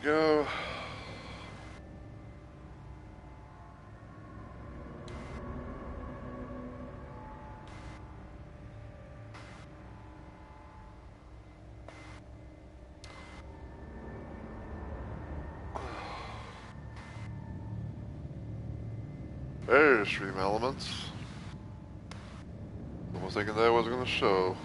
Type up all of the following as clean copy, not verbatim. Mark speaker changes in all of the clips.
Speaker 1: go. There's Stream Elements. I was thinking that was gonna show.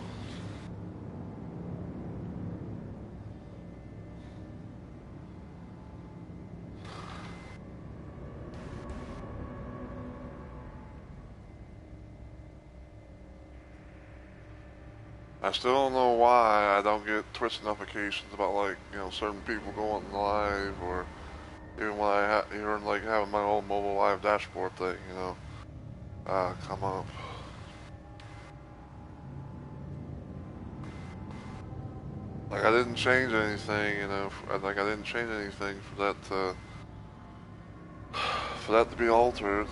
Speaker 1: I still don't know why I don't get Twitch notifications about, like, you know, certain people going live, or even when even like having my old mobile live dashboard thing, you know, come up. Like, I didn't change anything, you know, like I didn't change anything for that to be altered.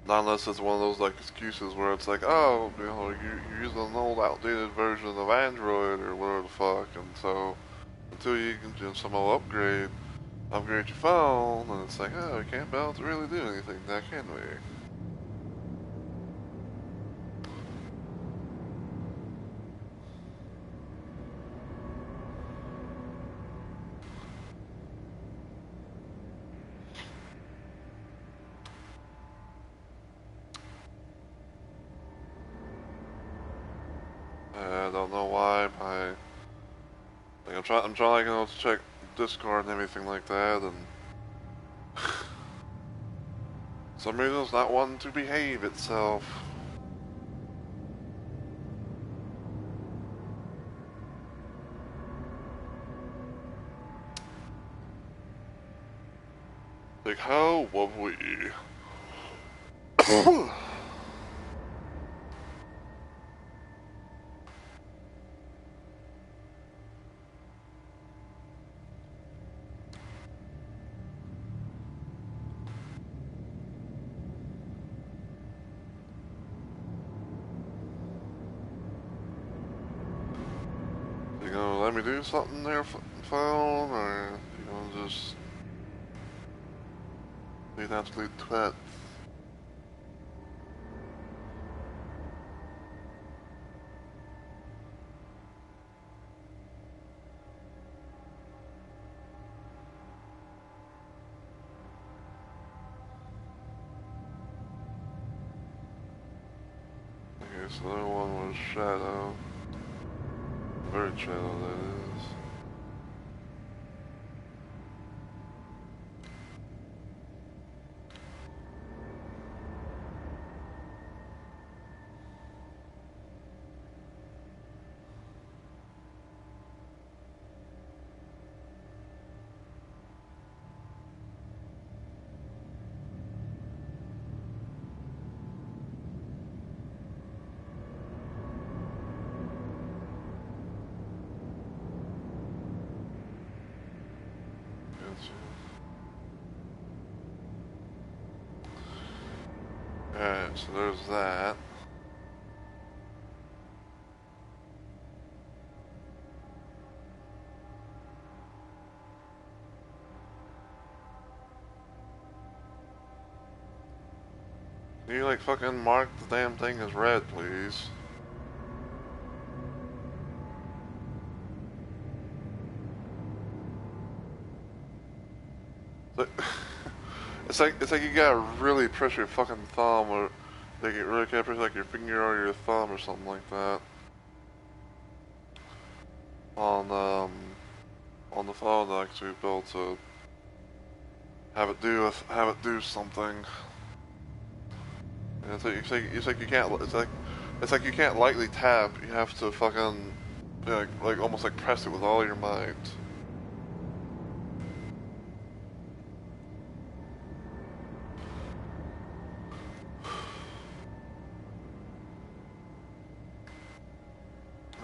Speaker 1: Not unless it's one of those, like, excuses where it's like, oh, you know, you're using an old, outdated version of Android or whatever the fuck, and so until you can do somehow upgrade your phone, and it's like, oh, we can't be able to really do anything now, can we? I don't know why like, I'm trying, you know, to check Discord and everything like that, and some reason it's not wanting to behave itself. Like, how would we? You gonna let me do something there, phone, or you gonna just be an absolute twat? Okay, so the other one was Shadow. Bird Shadow, that is. Alright, so there's that. Can you, like, fucking mark the damn thing as red, please? It's like you gotta really press your fucking thumb, or like you really can't press like your finger or your thumb or something like that on the phone to actually be able to have it do something. And it's like you can't it's like you can't lightly tap. You have to fucking, you know, like almost like press it with all your might.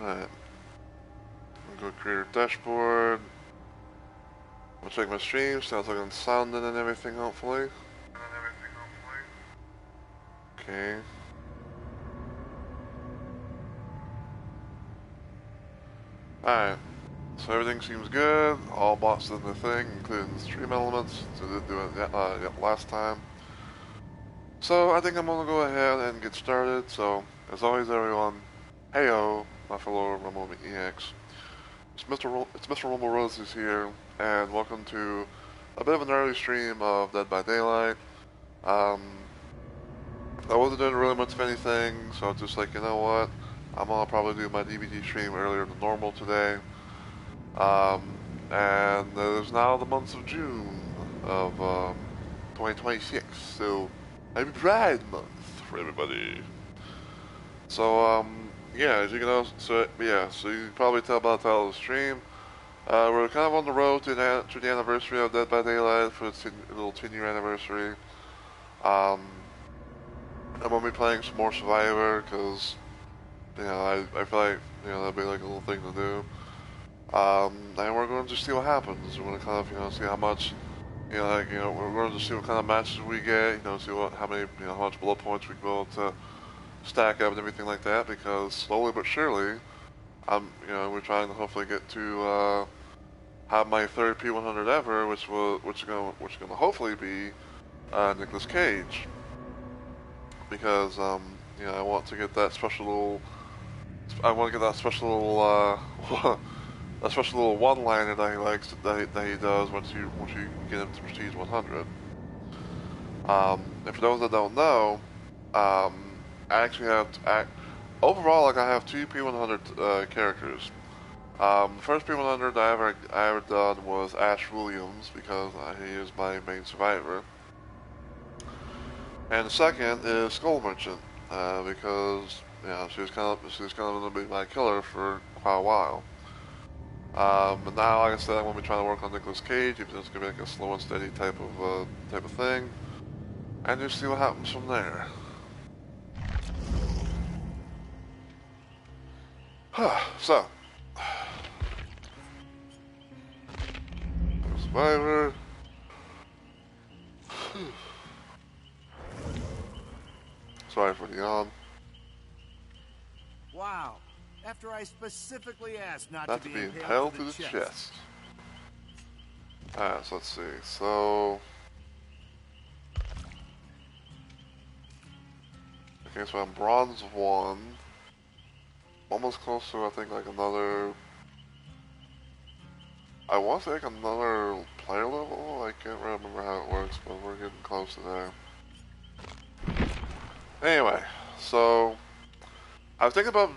Speaker 1: Alright. I'm gonna go create a dashboard. I'll check my stream, sounds like I'm sounding and everything, hopefully. Okay. Alright, so everything seems good. All bots did their thing, including the stream elements. So they did do it last time. So I think I'm gonna go ahead and get started. So as always, everyone, heyo, my fellow Rumble EX. It's Mr. Rumble Roses here, and welcome to a bit of an early stream of Dead by Daylight. I wasn't doing really much of anything, so I was just like, you know what? I'm gonna probably do my DVD stream earlier than normal today. And it is now the month of June of 2026, so happy Pride Month for everybody. So yeah, as you can know, so you can probably tell by the title of the stream, we're kind of on the road to the anniversary of Dead by Daylight for its little 10-year anniversary. I'm gonna be playing some more Survivor because I feel like that'd be like a little thing to do. And we're going to just see what happens. We're going to kind of, see how much, we're going to see what kind of matches we get, see how many, how much blood points we can be able to stack up and everything like that, because slowly but surely, we're trying to hopefully get to, have my third P100 ever, which is going to hopefully be, Nicolas Cage. Because, I want to get that special little, a special little one-liner that he likes, that he does once you get him to Prestige 100. And for those that don't know, I actually have overall, like, I have two P100 characters. The first P100 I ever done was Ash Williams, because he is my main survivor. And the second is Skull Merchant, because she was kind of going to be my killer for quite a while. But now, like I said, I'm going to be trying to work on Nicolas Cage, even though it's going to be like a slow and steady type of thing, and just see what happens from there. So, Survivor. Sorry for the yawn.
Speaker 2: Wow. After I specifically asked not
Speaker 1: to be impaled to the chest. Alright, so let's see. So, okay, so I'm bronze 1. Almost close to, I think, like another, I want to say like another player level. I can't remember how it works, but we're getting close to there. Anyway, so I was thinking about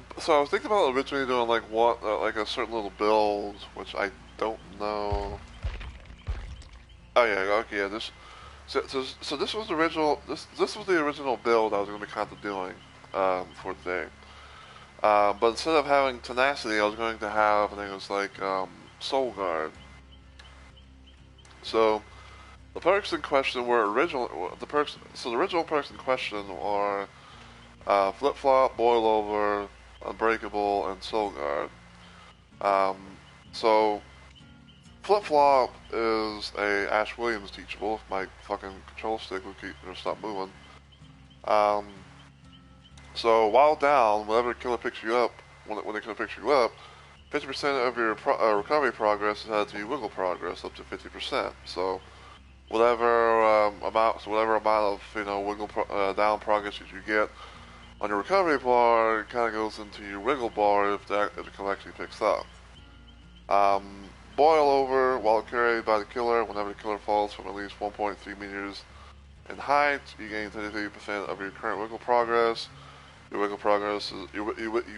Speaker 1: originally doing like like a certain little build, which I don't know. Oh yeah, okay, yeah. So this was the original. This was the original build I was going to be kind of doing for today. But instead of having tenacity, I was going to have, I think it was like Soul Guard. So the perks in question were So the original perks in question are Flip Flop, Boil Over, Unbreakable, and Soul Guard. So Flip Flop is a Ash Williams teachable. If my fucking control stick would stop moving. So while down, whenever the killer picks you up, when the killer picks you up, 50% of your recovery progress is added to your wiggle progress, up to 50%. So whatever amount of wiggle down progress that you get on your recovery bar, kind of goes into your wiggle bar if the killer actually picks up. Boil Over, while carried by the killer, whenever the killer falls from at least 1.3 meters in height, you gain 33% of your current wiggle progress. Your wiggle progress is your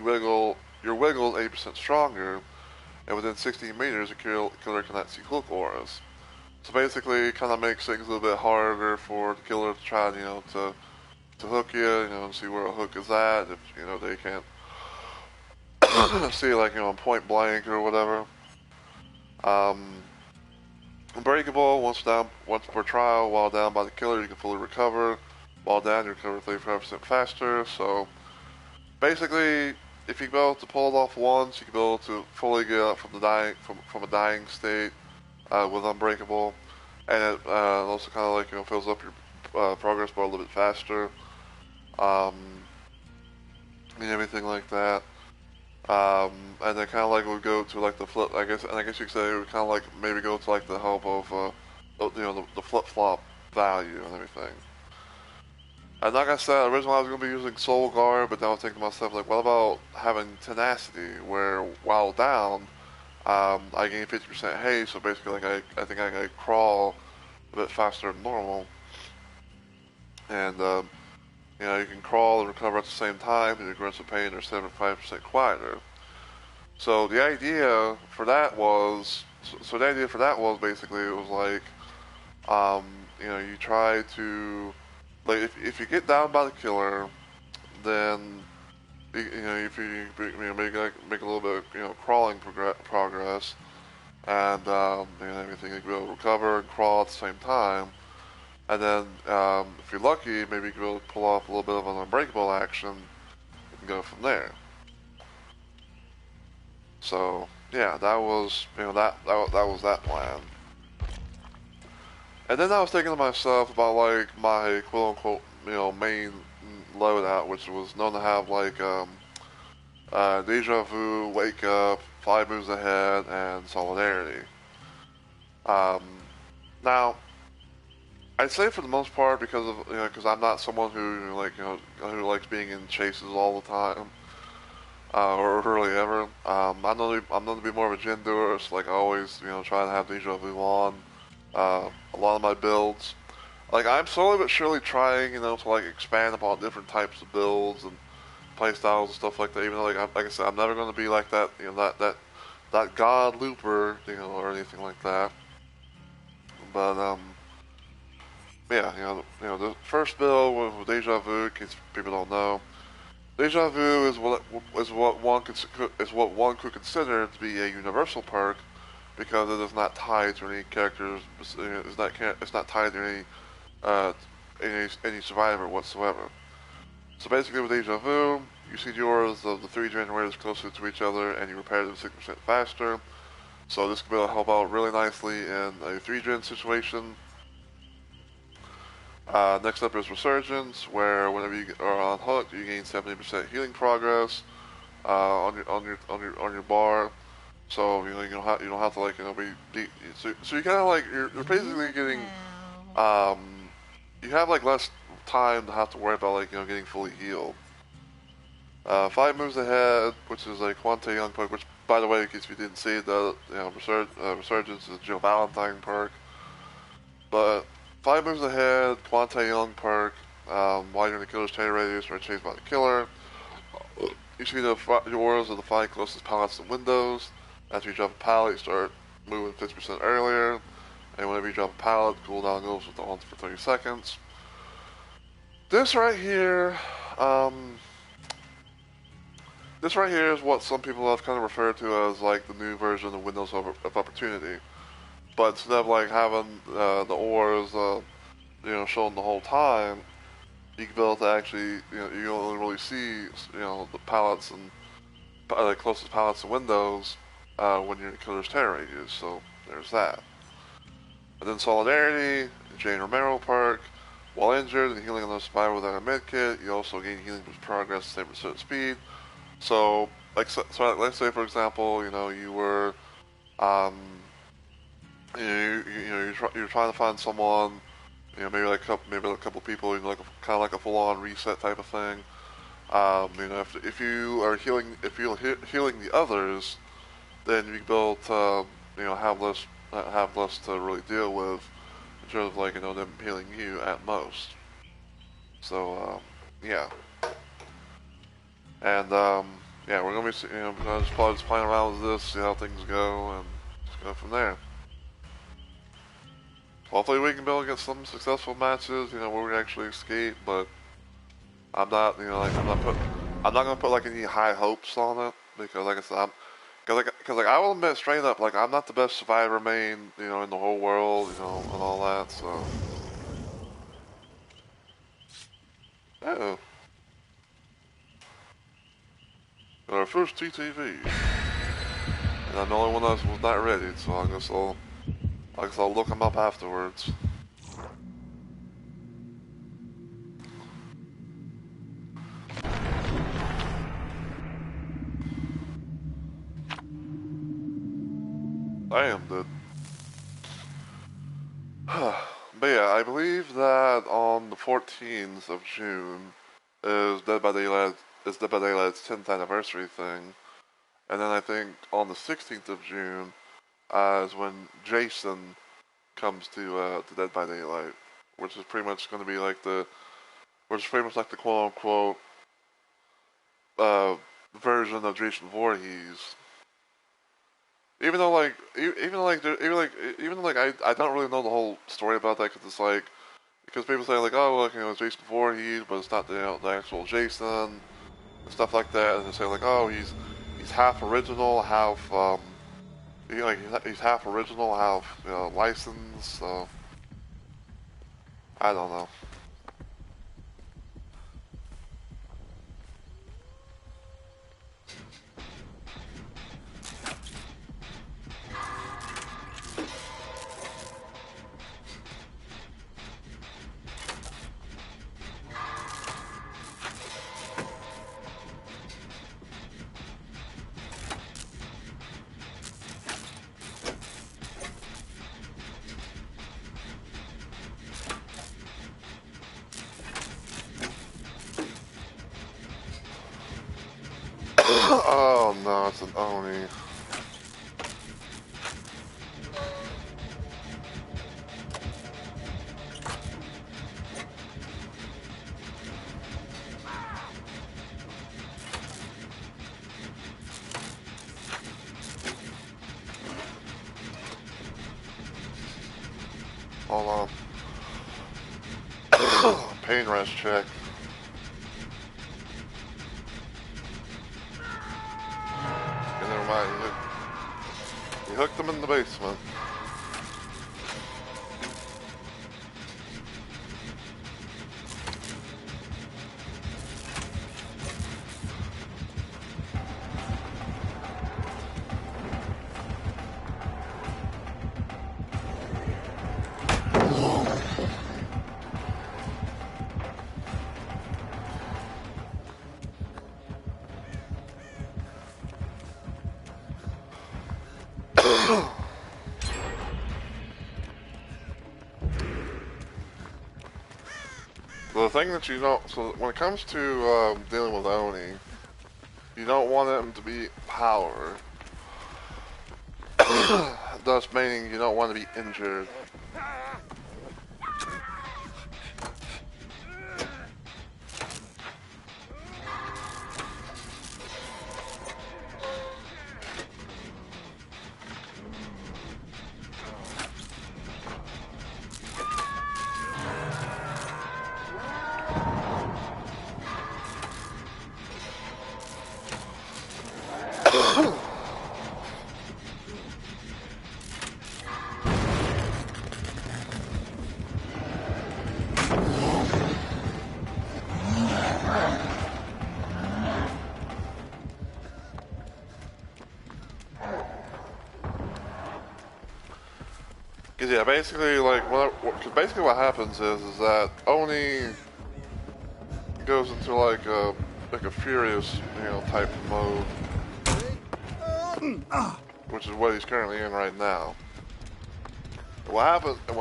Speaker 1: wiggle is 80% stronger, and within 16 meters, the killer cannot see hook auras. So basically, it kind of makes things a little bit harder for the killer to try, to hook you, and see where a hook is at. If they can't see, like, point blank or whatever. Unbreakable, once per trial, while down by the killer, you can fully recover. While down, you recover 35% faster. So basically, if you can be able to pull it off once, you can be able to fully get up from a dying state with Unbreakable, and it also kind of like fills up your progress bar a little bit faster, and everything like that. And then kind of like would go to like the flip, I guess, and I guess you could say it would kind of like maybe go to like the help of, the flip-flop value and everything. And like I said, originally I was going to be using Soul Guard, but then I was thinking to myself, like, what about having Tenacity, where while down, I gain 50% haste, so basically, like, I think I can crawl a bit faster than normal. And, you can crawl and recover at the same time, and your grunts of pain are 75% quieter. So the idea for that was, basically, it was like, you try to, like, if you get down by the killer, then, if you make a little bit of, crawling progress, and, everything, you can be able to recover and crawl at the same time. And then, if you're lucky, maybe you can be able to pull off a little bit of an unbreakable action and go from there. So, yeah, that was, that was that plan. And then I was thinking to myself about, like, my quote-unquote, main loadout, which was known to have, like, Deja Vu, Wake Up, 5 Moves Ahead, and Solidarity. Now, I'd say for the most part, because of, because I'm not someone who, who likes being in chases all the time, or really ever. I'm known to be more of a gen doer, so, like, I always, try to have Deja Vu on, a lot of my builds. Like, I'm slowly but surely trying, to, like, expand upon different types of builds and playstyles and stuff like that, even though, like I said, I'm never going to be like that, that god looper, or anything like that. But, yeah, the first build with Deja Vu, in case people don't know, Deja Vu is what one could consider to be a universal perk, because it is not tied to any characters. It's not tied to any survivor whatsoever. So basically, with Deja Vu, you see the auras of the 3 generators closer to each other, and you repair them 6% faster. So this could be able to help out really nicely in a 3-gen situation. Next up is Resurgence, where whenever you are on hook, you gain 70% healing progress on your bar. So you don't have to, like, so you kind of, like, you're basically getting you have, like, less time to have to worry about, like, getting fully healed. 5 Moves Ahead, which is a Quante Young perk, which, by the way, in case you didn't see, Resurgence is Jill Valentine perk. But 5 Moves Ahead, Quante Young perk, while you're in the killer's chain radius or chased by the killer, you see the auras of the 5 closest pallets and windows. After you drop a pallet, you start moving 50% earlier, and whenever you drop a pallet, the cooldown goes with the on for 30 seconds. This right here, is what some people have kind of referred to as, like, the new version of Windows of Opportunity. But instead of, like, having the auras, shown the whole time, you can be able to actually, you only really see, the pallets and the closest pallets and windows when you're in killer's terror radius. So there's that. And then Solidarity, Jane Romero perk. While injured and healing another survivor without a medkit, you also gain healing boost progress, 7% speed. So, so let's say, for example, you were, you're trying to find someone, maybe like a couple people, like kind of like a full-on reset type of thing. If you are healing the others, then you can build have less to really deal with in terms of, like, them healing you at most. So yeah. And, yeah, we're gonna be, probably just playing around with this, see how things go, and just go from there. Hopefully we can be able to get some successful matches, where we actually escape, but I'm not, I'm not gonna put, like, any high hopes on it, because, like I said, because I will admit straight up, like, I'm not the best survivor main, in the whole world, and all that, so. Uh-oh. Got our first TTV. And I'm the only one that was not ready, so I guess I'll look him up afterwards. I am dead. But yeah, I believe that on the 14th of June is Dead by Daylight's 10th anniversary thing, and then I think on the 16th of June is when Jason comes to Dead by Daylight, which is pretty much going to be like the quote unquote version of Jason Voorhees. Even though I don't really know the whole story about that because people say like, oh look, it's Jason Voorhees, but it's not the actual Jason and stuff like that, and they say like, oh he's half original, half he's half original, half licensed. So I don't know. Oh no, it's an Oni. Hold on. Pain rest check. Never mind, you hooked them in the basement. The thing that you don't, so when it comes to dealing with Oni, you don't want them to be power. Thus meaning you don't want to be injured. Cause yeah, basically what happens is that Oni goes into like a furious type of mode, which is what he's currently in right now. What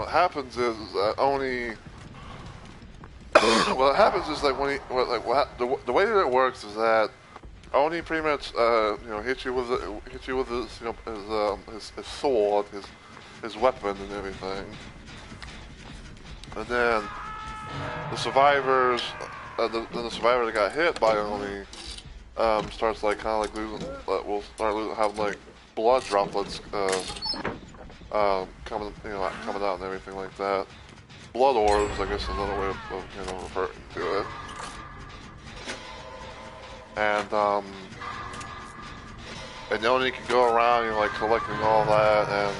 Speaker 1: happens is that Oni. What happens is like the way that it works is that Oni pretty much hits you with his sword, his weapon and everything, and then the survivors, the survivor that got hit by Oni starts like kind of like losing, will start having like blood droplets coming out and everything like that. Blood orbs, I guess, is another way of referring to it. And Oni can go around, like collecting all that and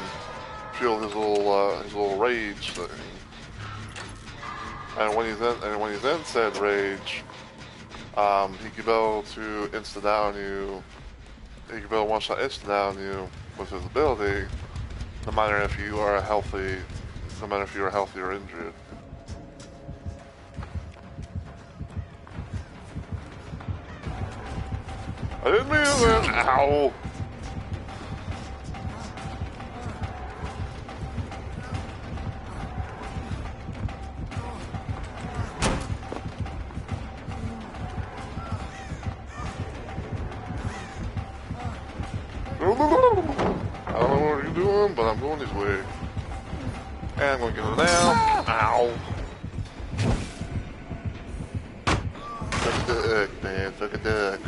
Speaker 1: feel his little rage thing. And when he's in said rage, he can be able to insta down you. He can be able to one shot insta down you with his ability, no matter if you are healthy or injured. I didn't mean that. Ow. I don't know what you're doing, but I'm going this way. And I'm gonna get it down. Ow. Suck a duck, man. Suck a duck.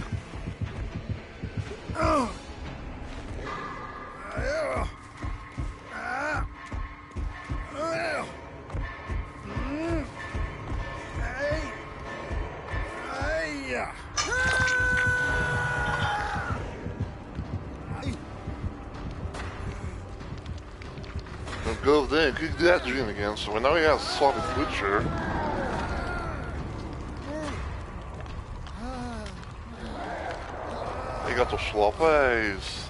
Speaker 1: Go then, kick that dream again, so we know he has a sloppy butcher. He got the sloppies.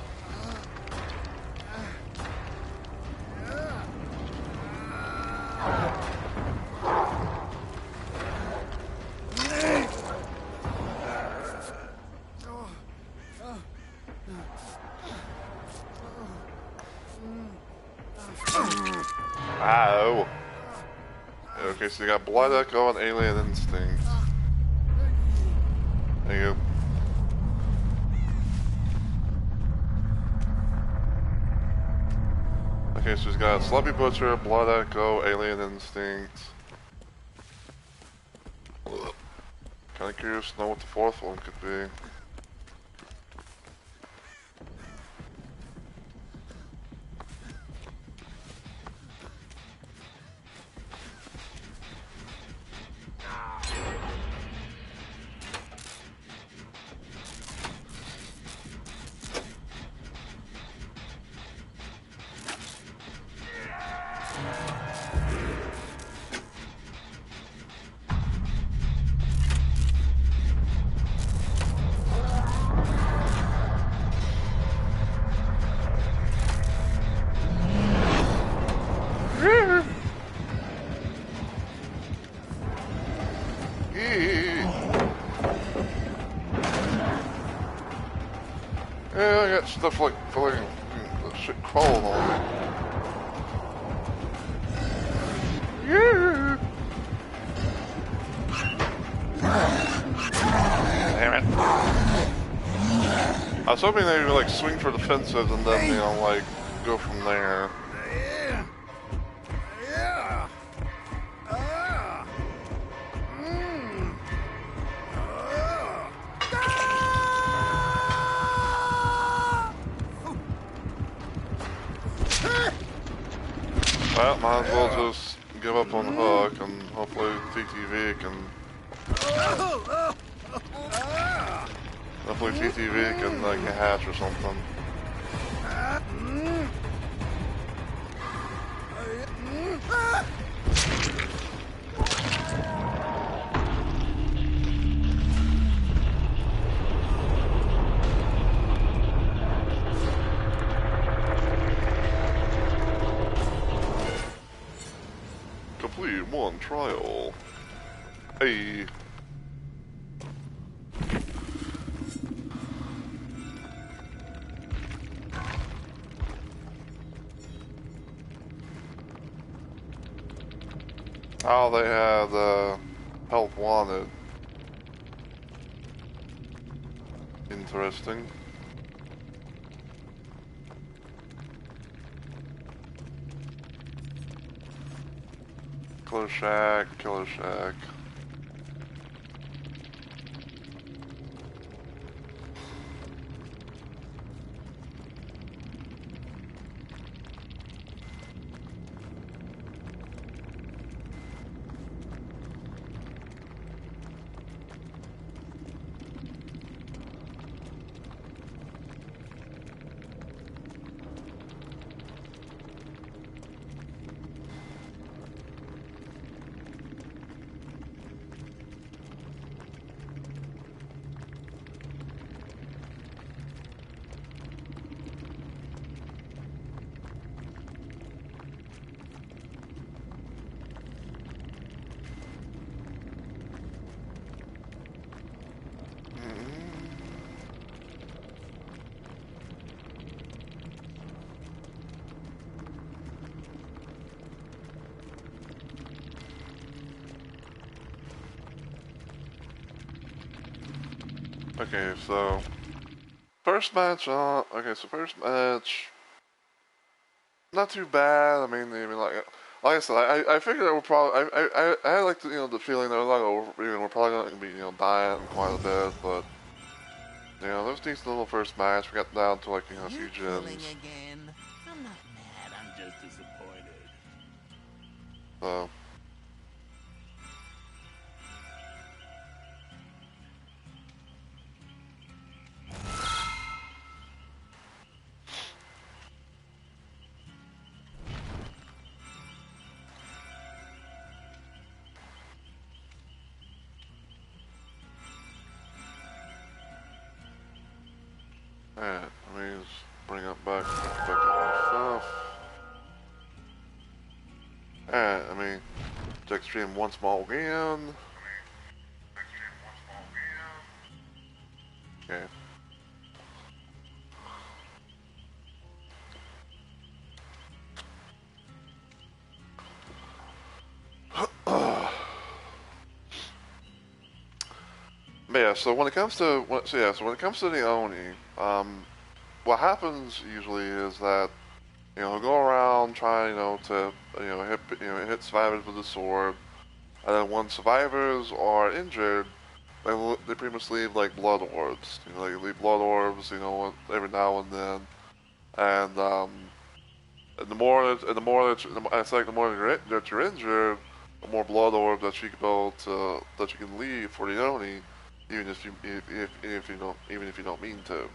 Speaker 1: Ow. Okay, so you got Blood Echo and Alien Instinct. There you go. Okay, so he's got Sloppy Butcher, Blood Echo, Alien Instinct. Kinda curious to know what the fourth one could be. Yeah, I got stuff like shit crawling on me. Yeah. Damn it. I was hoping they would like swing for the fences and then, you know, like go from there. Well, might as well just give up on Hook and hopefully TTV can... Hopefully TTV can like hatch or something. Complete one trial. Hey. Oh, they had help wanted. Interesting. Killer Shack, Killer Shack. Okay, so first match, okay, so first match, not too bad. I mean, like I said, I figured it would probably, I had like the, the feeling that we're probably going to be, dying quite a bit, but, there was a decent little first match. We got down to like, a few gens.
Speaker 2: Again? I'm not mad, I'm just disappointed.
Speaker 1: So. Alright, let me just bring up back to my stuff. Alright, check stream once more again. Okay. But yeah, so when it comes to the Oni, what happens usually is that he'll go around trying to hit survivors with the sword, and then when survivors are injured, they pretty much leave like blood orbs. They leave blood orbs, every now and then, and the more that you're injured, the more blood orbs that you can leave for the Oni, even if you don't mean to.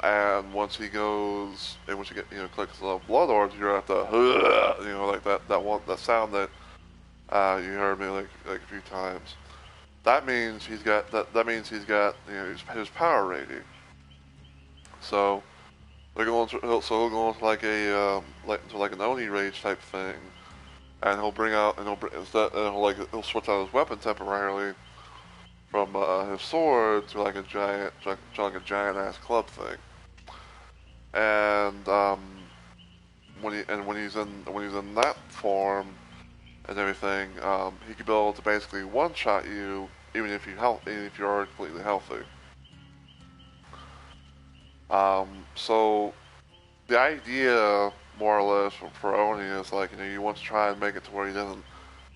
Speaker 1: And once he goes, and once you get, collects a lot of blood orbs, you're at the, like that sound that, you heard me like a few times. That means he's got, his power rating. So, he'll go into like an Oni rage type thing, and he'll bring out, and he'll switch out his weapon temporarily from his sword to like a giant ass club thing. And when he's in that form and everything, he could be able to basically one shot you even if you are completely healthy. So the idea more or less for Oni is like you want to try and make it to where he doesn't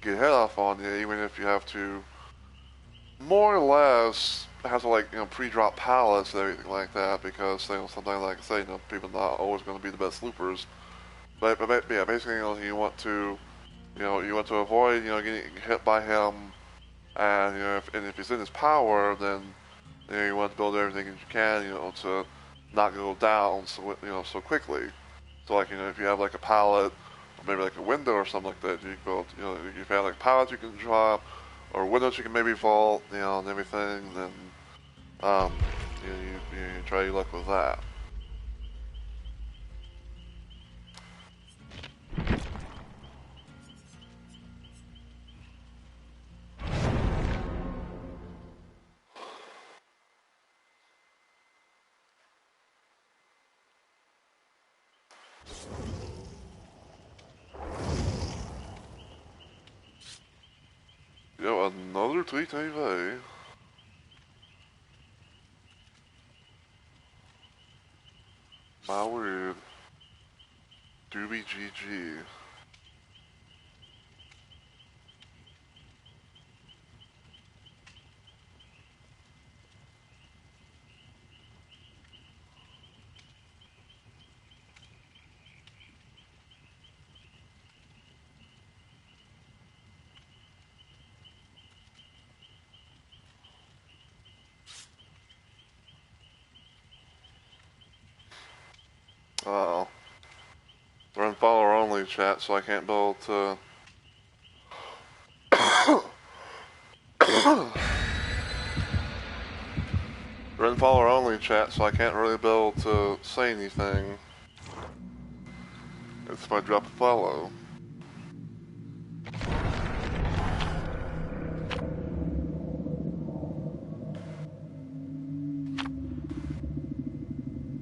Speaker 1: get hit off on you, even if you have to more or less have to pre-drop pallets and everything like that, because sometimes, like I say, people are not always going to be the best loopers. But yeah, basically, you want to avoid getting hit by him, and if he's in his power, then you want to build everything as you can to not go down so quickly. So if you have like a pallet or maybe like a window or something like that, you can build if you have like pallets you can drop, or windows you can maybe vault, and everything, then you try your luck with that. Yo, another tweet TV. My word. Doobie GG. Uh-oh. We're in follower only chat, so I can't build to... We're in follower only chat, so I can't really be able to say anything. If I drop a follow.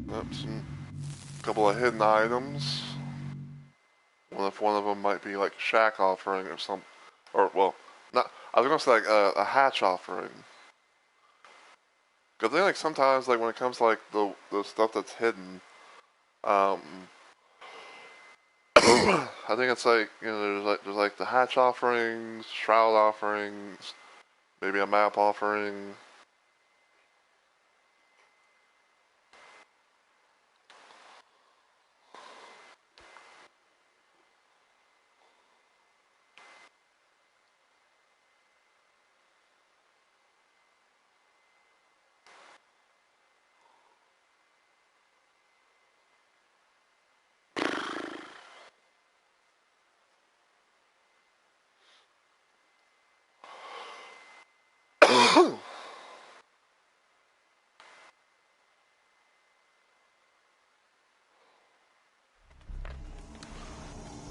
Speaker 1: That's a couple of hidden items. One of them might be like a shack offering or some, or well, not. I was gonna say like a hatch offering. Cause I think like sometimes like when it comes to like the stuff that's hidden, um, I think it's like there's like the hatch offerings, shroud offerings, maybe a map offering.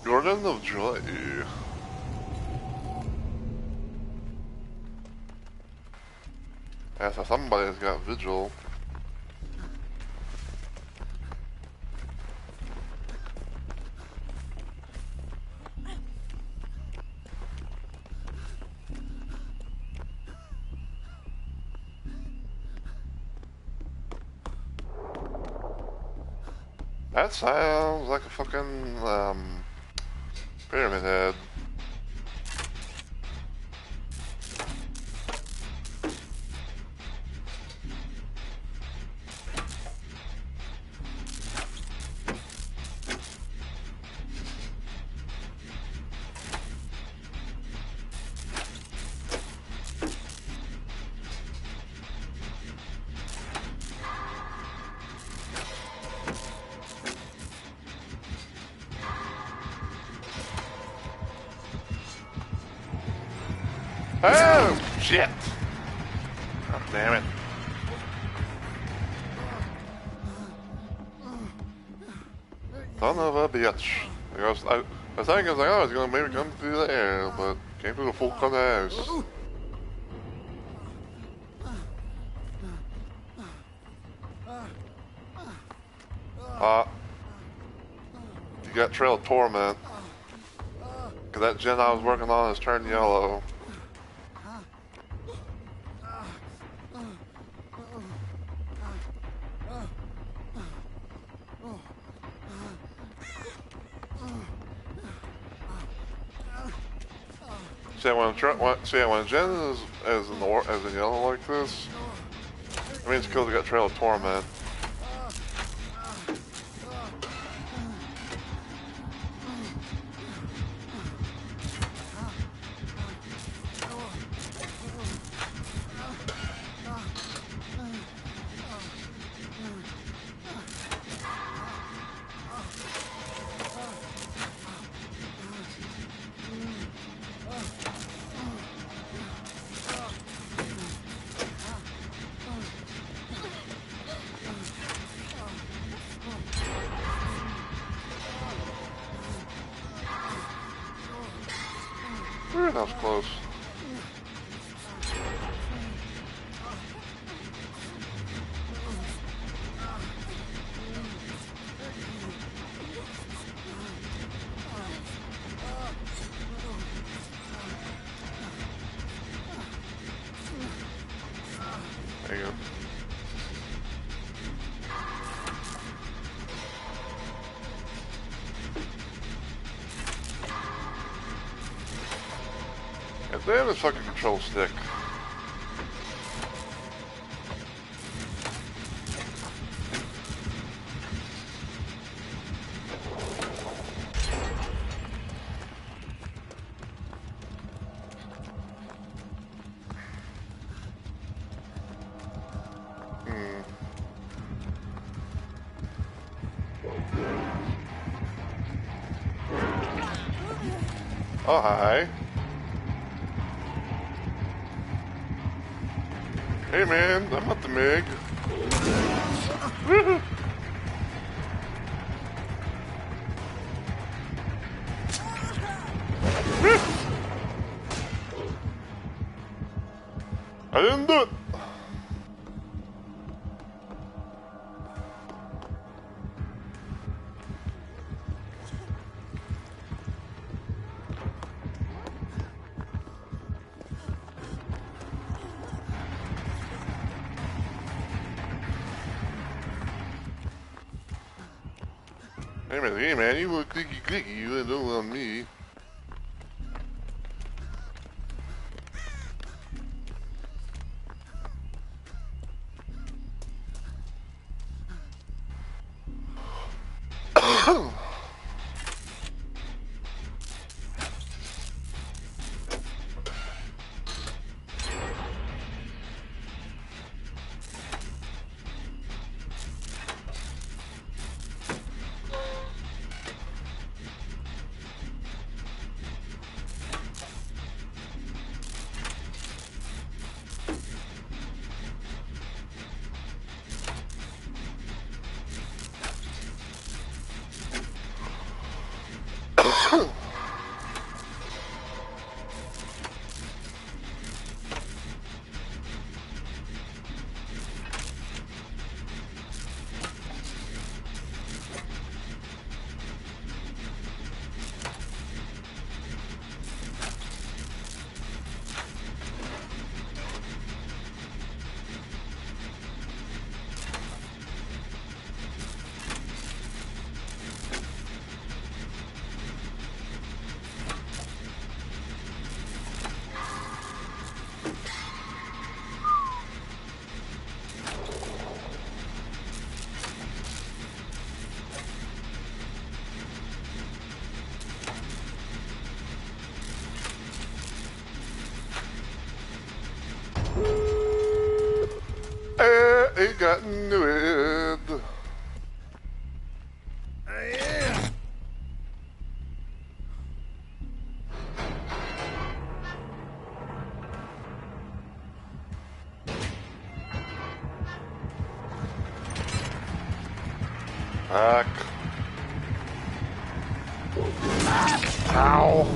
Speaker 1: Garden of Joy. Yeah, so somebody's got vigil. That sounds like a fucking pyramid head. Oh shit! Oh, damn it! Son of a bitch! I was like, oh, I was gonna maybe come through there, but came through the full cut house. You got Trail of Torment. Cause that gen I was working on is turned yellow. See, when gen is in yellow like this, it means because we got Trail of Torment. That was close. There you go. If they have a fucking control stick. Oh, hi. Hey man, I'm not the Meg. I didn't do it. Hey man, you look clicky clicky, you don't on me. It got into it. Back. Ow.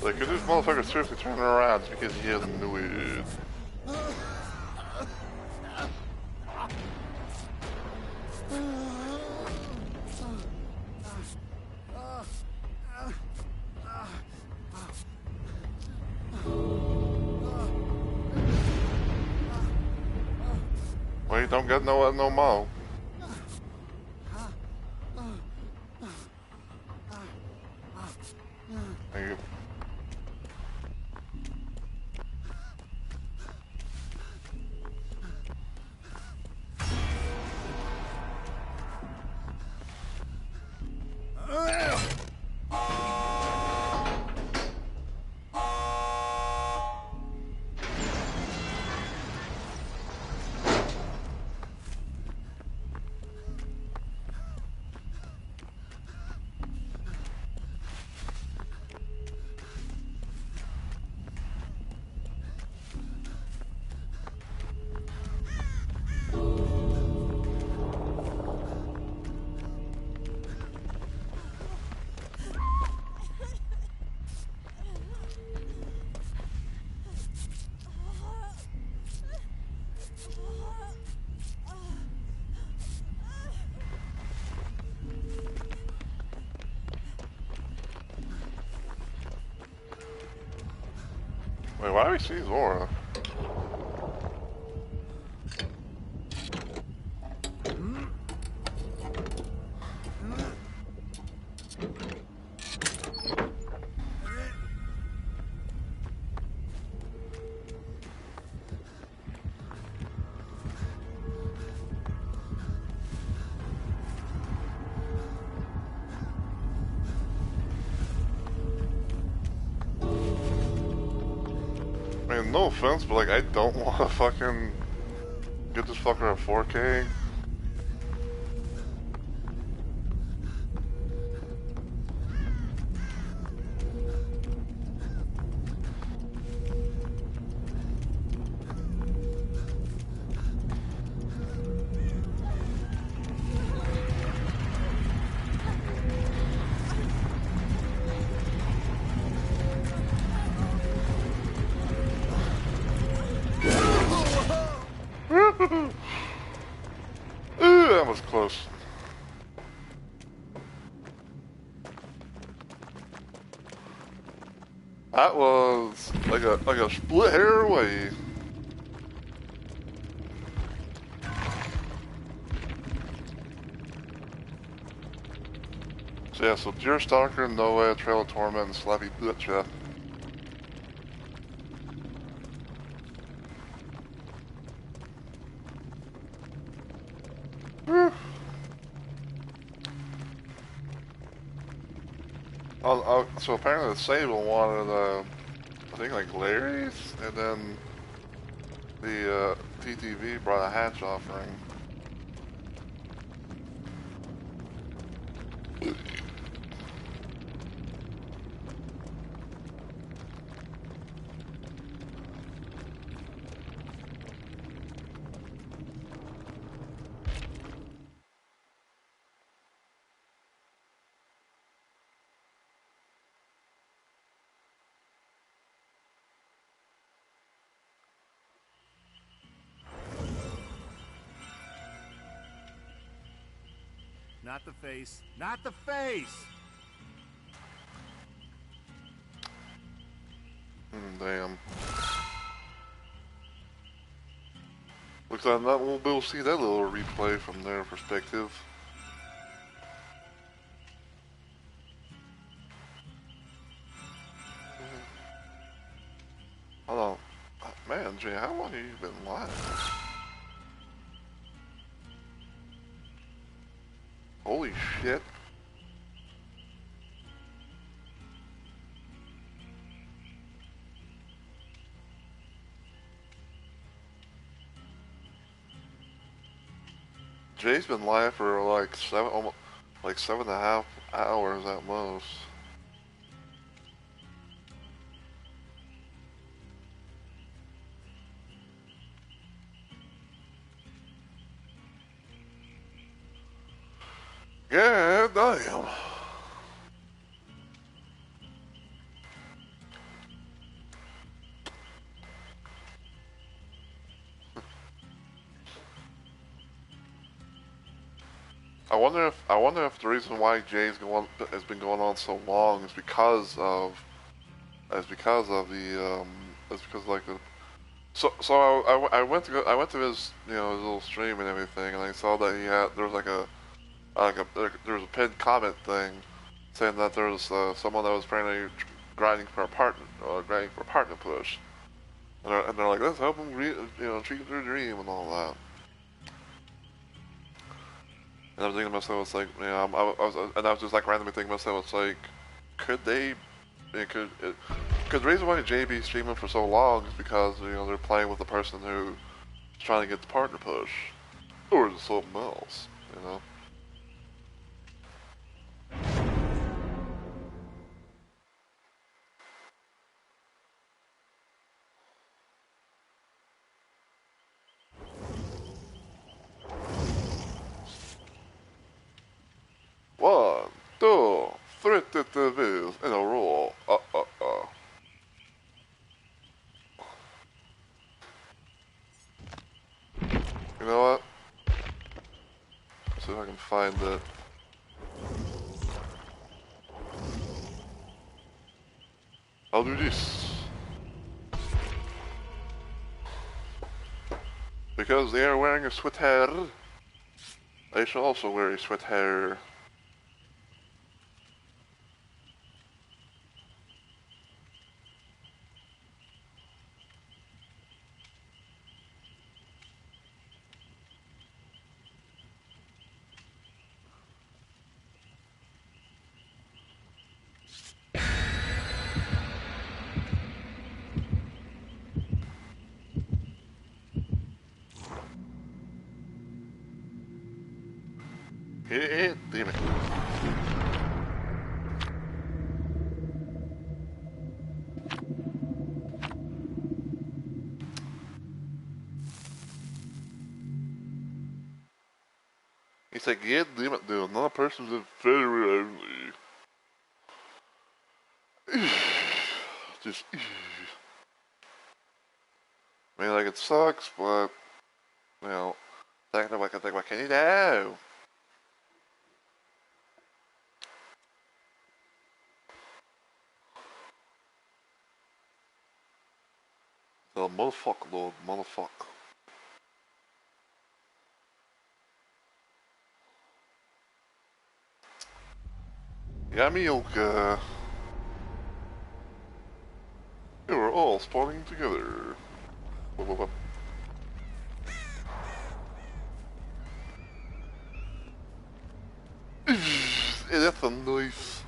Speaker 1: Like, if this motherfucker seriously turning around, it's because he doesn't know it. Well, you don't get no more. Thank you. Wait, why do we see Zora? I mean, no offense, but like, I don't want to fucking get this fucker at 4K. was close. That was like a split hair away. So yeah, so Deer Stalker, Noah, Trail of Torment, and Slappy Butcha. So apparently the Sable wanted, I think like Larry's, and then the TTV brought a hatch offering.
Speaker 3: Not the face. Not the face!
Speaker 1: Damn. Looks like not we'll be able to see that little replay from their perspective. Hold on. Man, Jay, how long have you been live? Holy shit. Jay's been live for like almost like 7.5 hours at most. Yeah, damn. I wonder if the reason why has been going on so long is because of the is because like the I went to his his little stream and everything, and I saw that there was there was a pinned comment thing saying that there was someone that was apparently grinding for a partner push, and they're like, let's help him achieve their dream and all that. And I was thinking to myself, it's like, I was just like randomly thinking to myself, it's like, could they, because the reason why JB streaming for so long is because they're playing with the person who's trying to get the partner push, or is it something else, One, two, three TTVs in a row. You know what? See if I can find it. I'll do this. Because they are wearing a sweater, I shall also wear a sweater. Damn it. He's like, yeah, damn it, dude. Another person's very only. Just, I mean, like, it sucks, but, What can you do? The motherfucker, Lord, motherfucker. Yamioka. You are all spawning together. That's a nice.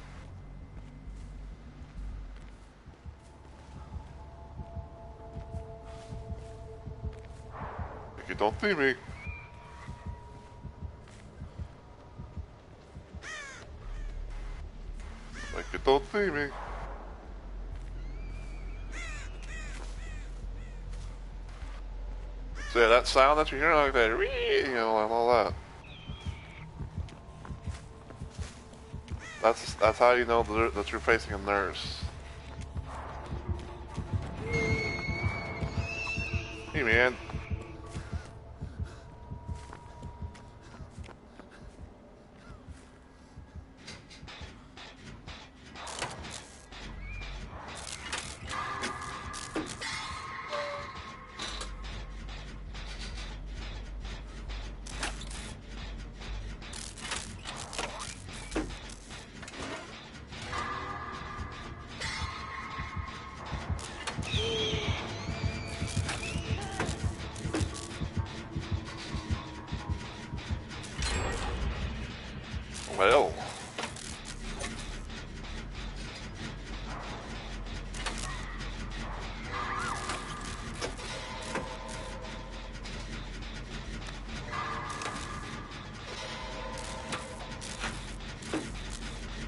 Speaker 1: Like you don't see me. Like you don't see me. So yeah, that sound that you hear like that, you know, and all that. That's how you know that you're facing a nurse. Hey man. Well.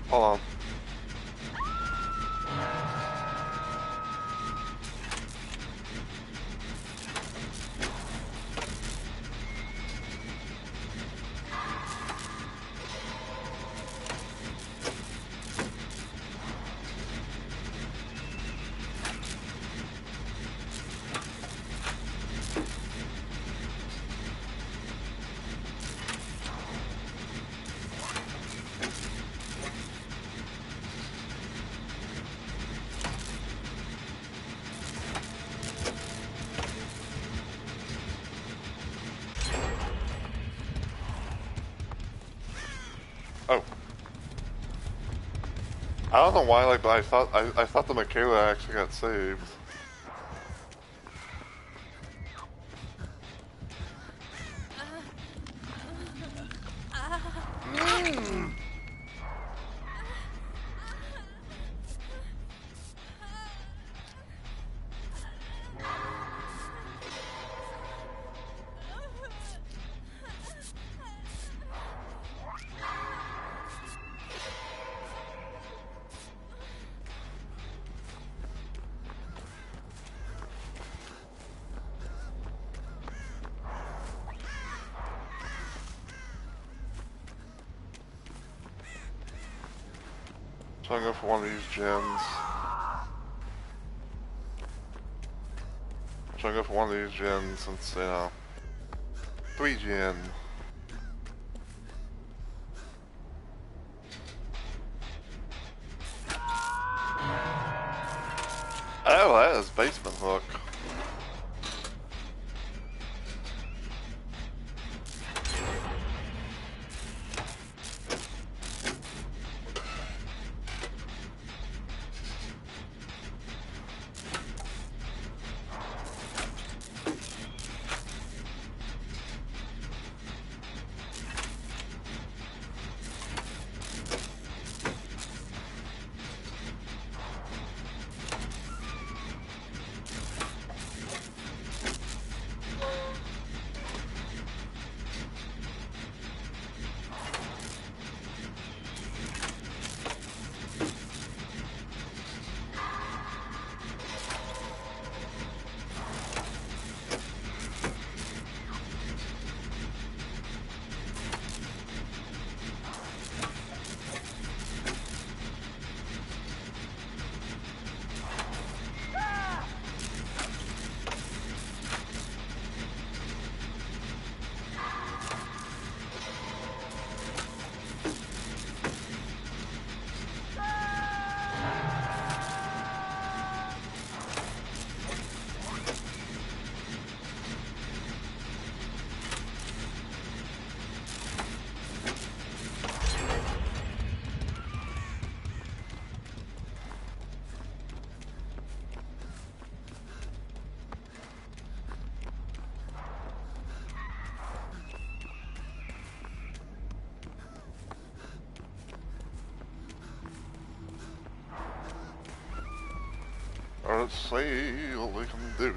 Speaker 1: Hold on. Oh. I don't know why, like, but I thought the Michaela actually got saved. So I'm going for one of these gens. So I'm going for one of these gens since, you know, 3 gen. Oh, that is basement hook. let's see what we can do.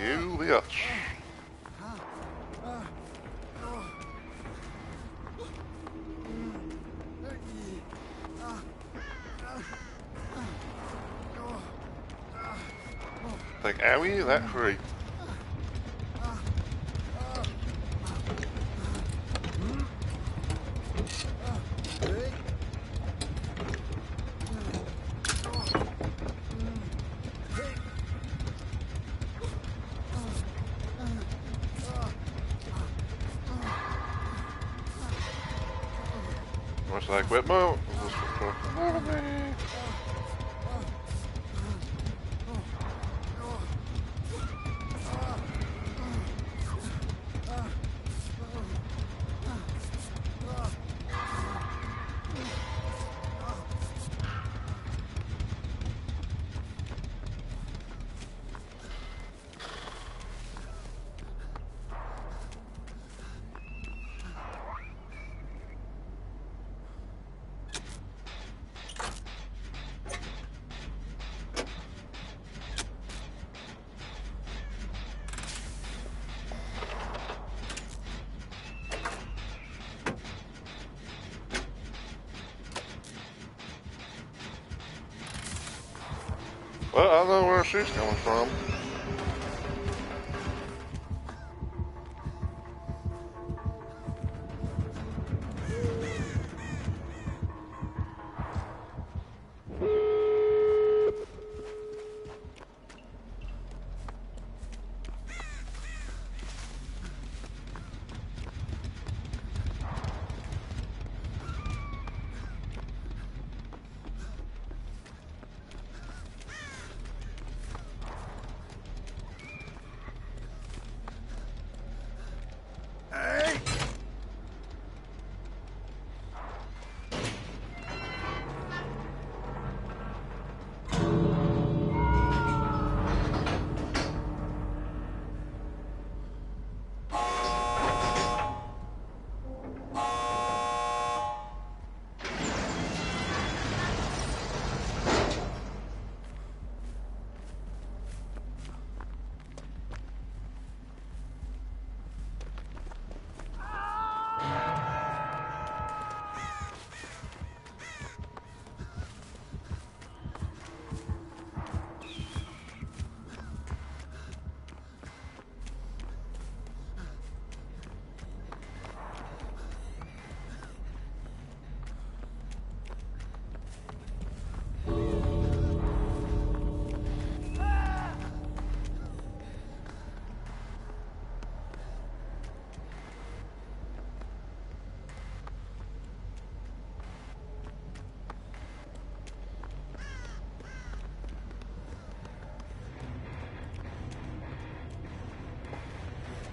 Speaker 1: You bitch. Like, owie, that hurt. Much like Whitmo. Well, I know where she's coming from.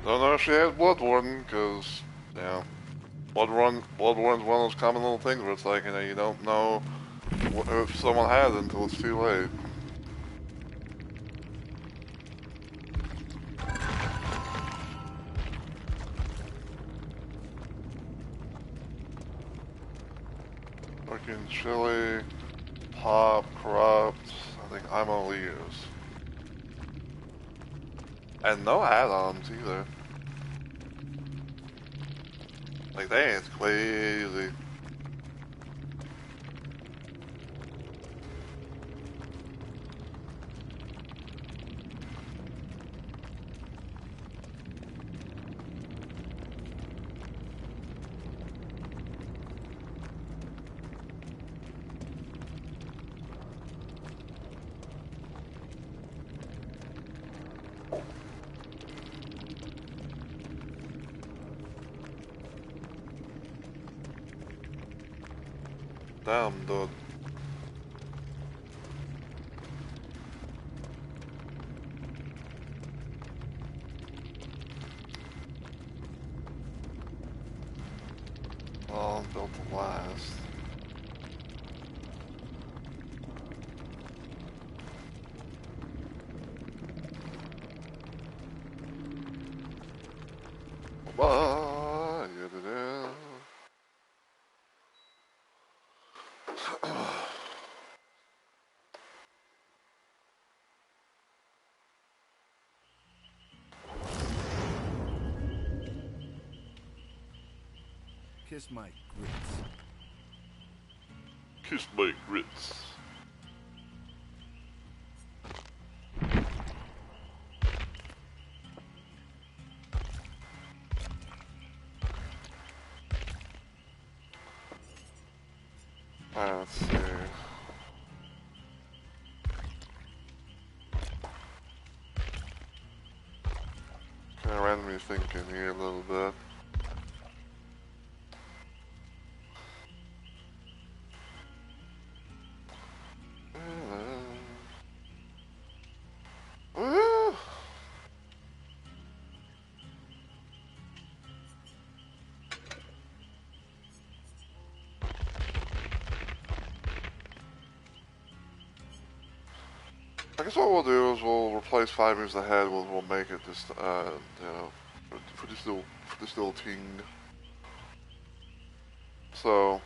Speaker 1: Don't know if she has Bloodwarden, because, you know, Bloodwarden's one of those common little things where it's like, you know, you don't know if someone has it until it's too late. Fucking chili, pop, corrupt, I think I'm on leaves. And no add-ons either. Like, that ain't crazy. Damn, dude. Oh, built to last. Bye.
Speaker 3: Kiss my grits.
Speaker 1: Kiss my grits. Let's see. Kind of randomly thinking here a little bit. Woo! I guess what we'll do is we'll replace 5 years ahead. We'll make it just you know, for this little thing. So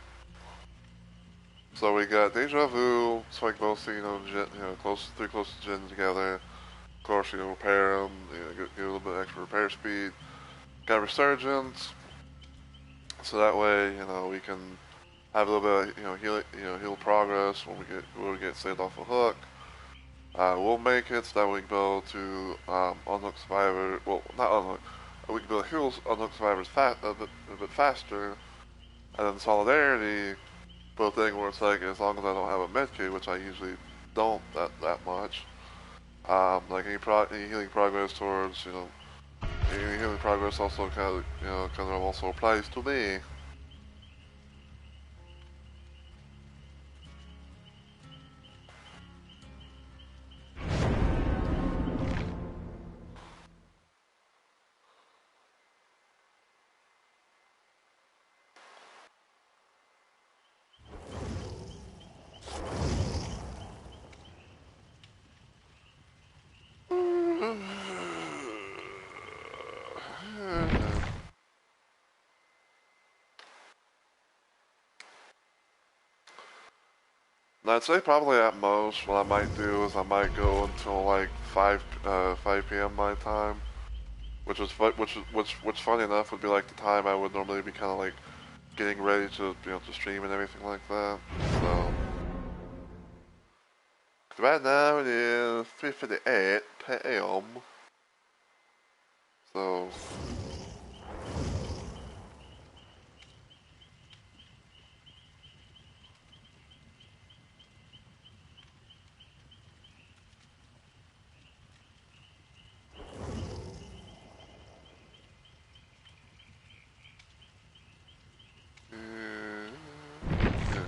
Speaker 1: we got Deja Vu, Spike Boasting, three closest gens together. Of course, repair them, get a little bit extra repair speed. Got Resurgence, so that way, we can have a little bit of, heal progress when we get saved off a hook. We'll make it so that we can be able to unhook survivor. Well, not unhook. We can be able to heal unhook survivors a bit faster. And then Solidarity, both thing where it's like as long as I don't have a medkit, which I usually don't that much. Like any healing progress towards any healing progress also kind of also applies to me. I'd say probably at most what I might do is I might go until like 5 p.m. my time, which funny enough would be like the time I would normally be kind of like getting ready to to stream and everything like that. So right now it is 3:58 p.m. So yeah.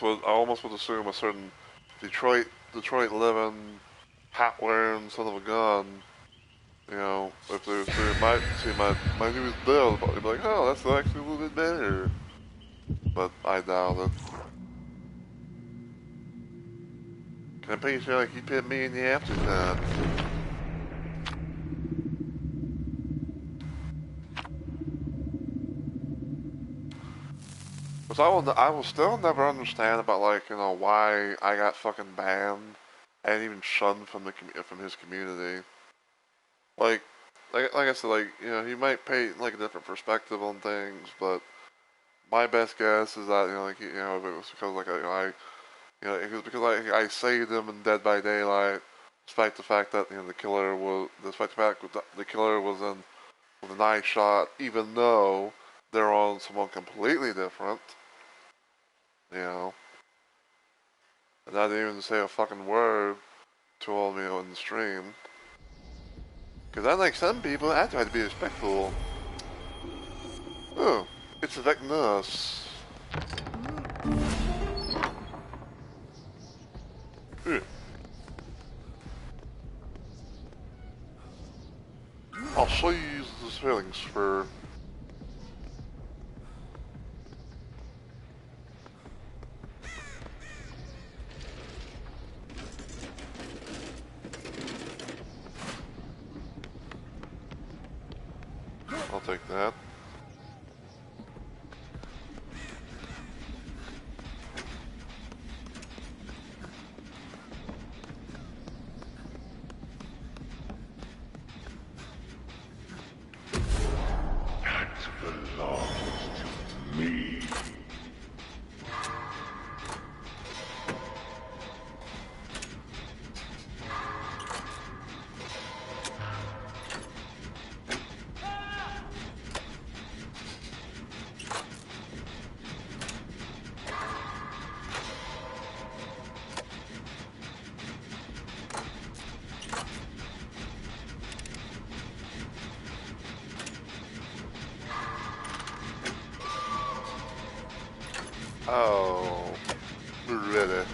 Speaker 1: almost would assume a certain Detroit living, hat wearing son of a gun. You know, if they might see my newest build, they'd be like, oh, that's actually a little bit better. But I doubt it. Can I pay you like he paid me in the aftertime? Because I will still never understand about, like, you know, why I got fucking banned and even shunned from his community. Like I said, like, you know, he might paint like a different perspective on things, but my best guess is that, you know, like, you know, if it was because like you know, it was because I saved him in Dead by Daylight, despite the fact that, you know, despite the fact that the killer was in with a nice shot, even though they're on someone completely different. You know, and not even say a fucking word to all me on the stream. Because unlike some people, I try to be respectful. Oh, it's a Vecnus. I'll show you the feelings for. I'll take that. Oh, really?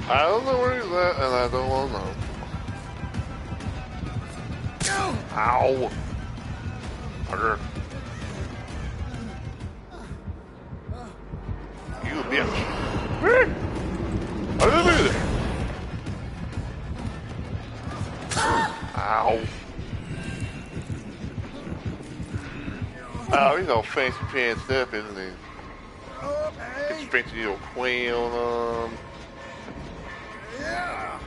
Speaker 1: I don't know where he's at, and I don't want to know. Ow! Fucker. You bitch! I didn't do that! Ow! Oh, he's all fancy pants up, isn't he? Get your fancy little crown on.
Speaker 3: Yeah.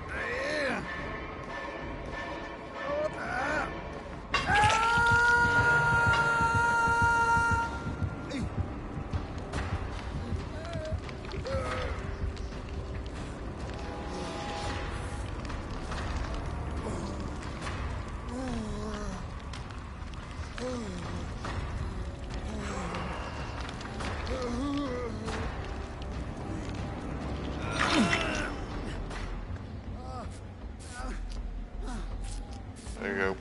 Speaker 1: There you go.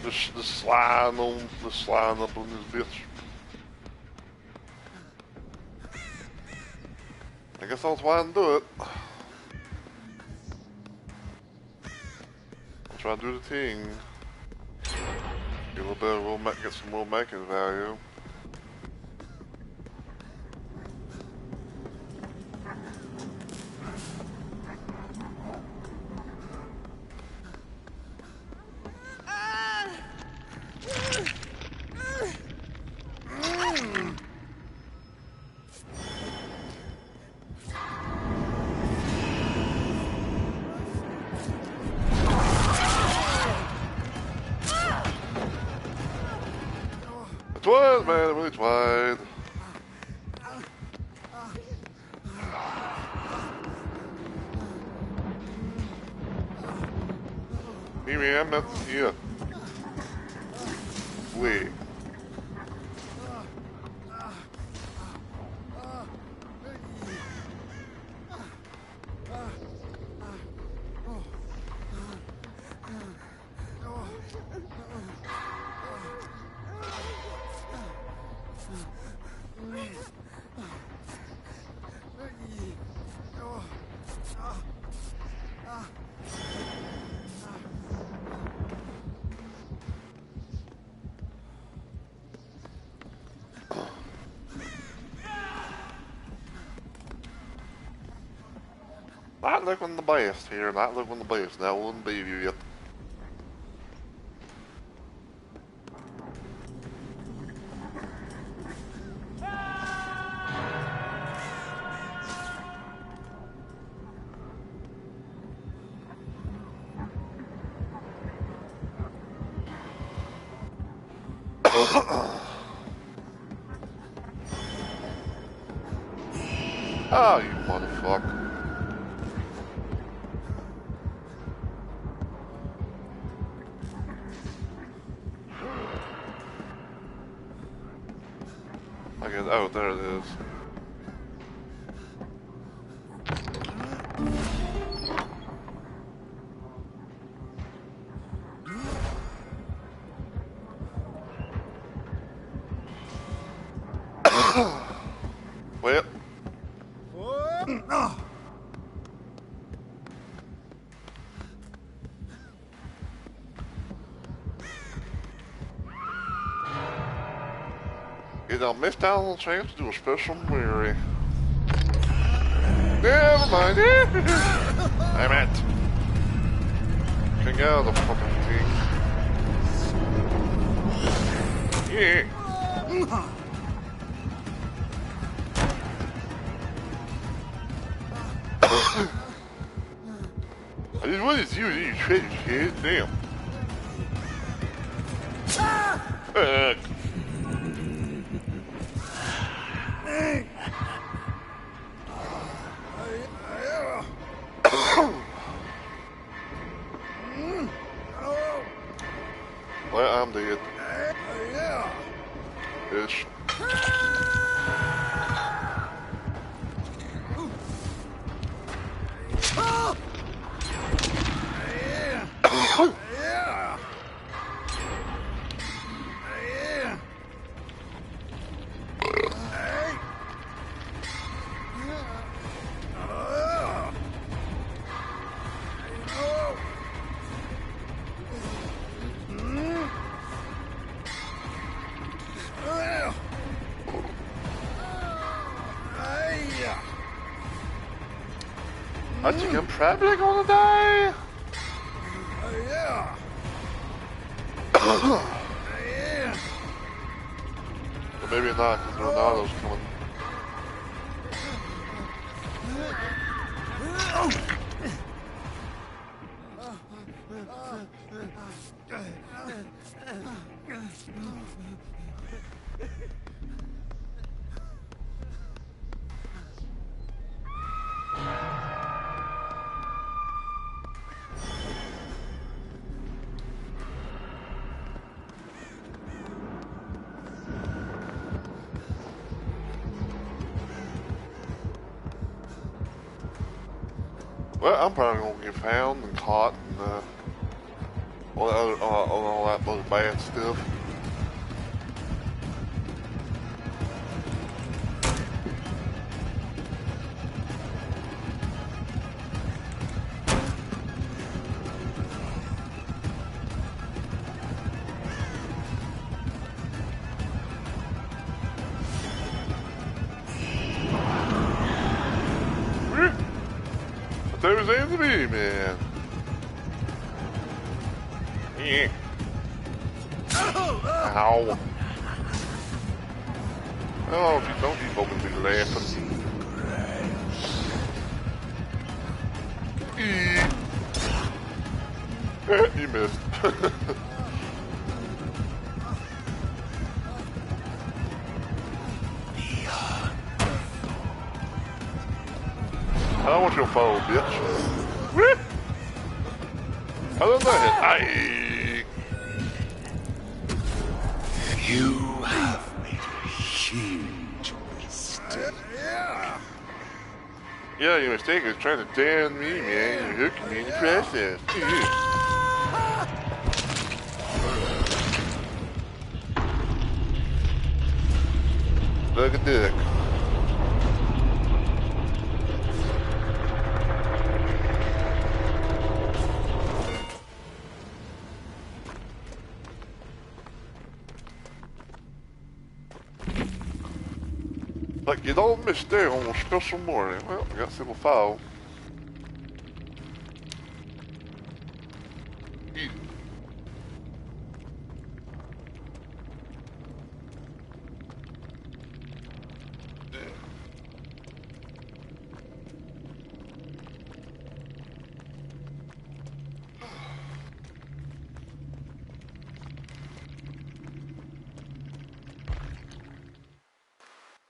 Speaker 1: Just sliding up on this bitch. I guess I'll try and do it. I'll try and do the thing. Get a little bit of get some more making value. twice, man, really twice. Maybe I'm not here. Wait. Not looking the best here, not looking the best. That wouldn't be you yet. Oh, you motherfucker. I guess, oh, there it is. Well. I missed out on the chance to do a special Mary. Never mind. Damn it. Can't get out of the fucking thing. Yeah. I just wanted to see what you treasure shit. Damn. Well, I'm dead. Ish. I think I'm probably gonna die. But maybe not, because Ronaldo's coming. Well, I'm probably gonna get found and caught and all that other bad stuff. There was Anthony, man. Yeah. Ow. Oh, don't you fucking be laughing. You missed. don't want your phone, bitch. Woo! How does that hit?
Speaker 4: You have made a huge mistake.
Speaker 1: Yeah, your mistake is trying to damn me, man. You're hooking me in the process. Look at dick. Like, you don't miss day on a special morning. Well, I got civil file. Easy.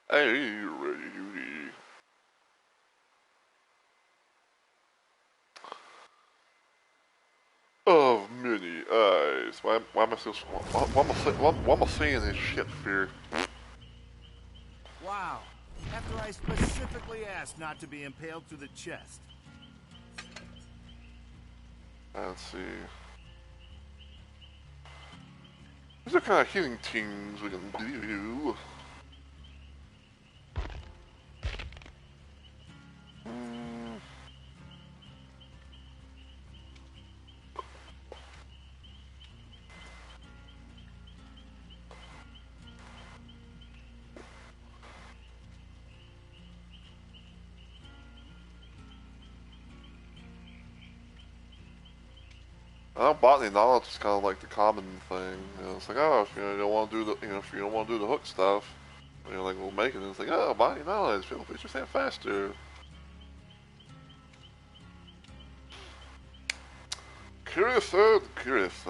Speaker 1: Hey, you ready, duty? Of many eyes. Why am I still? Why am I saying this shit for?
Speaker 3: Wow. After I specifically asked not to be impaled through the chest.
Speaker 1: Let's see. These are kind of healing things we can do. Botany knowledge is kind of like the common thing. You know, it's like, oh, if you don't want to do the, if you don't want to do the hook stuff, like we'll make it. And it's like, oh, botany knowledge, it'll push your hand faster. Curious, curious.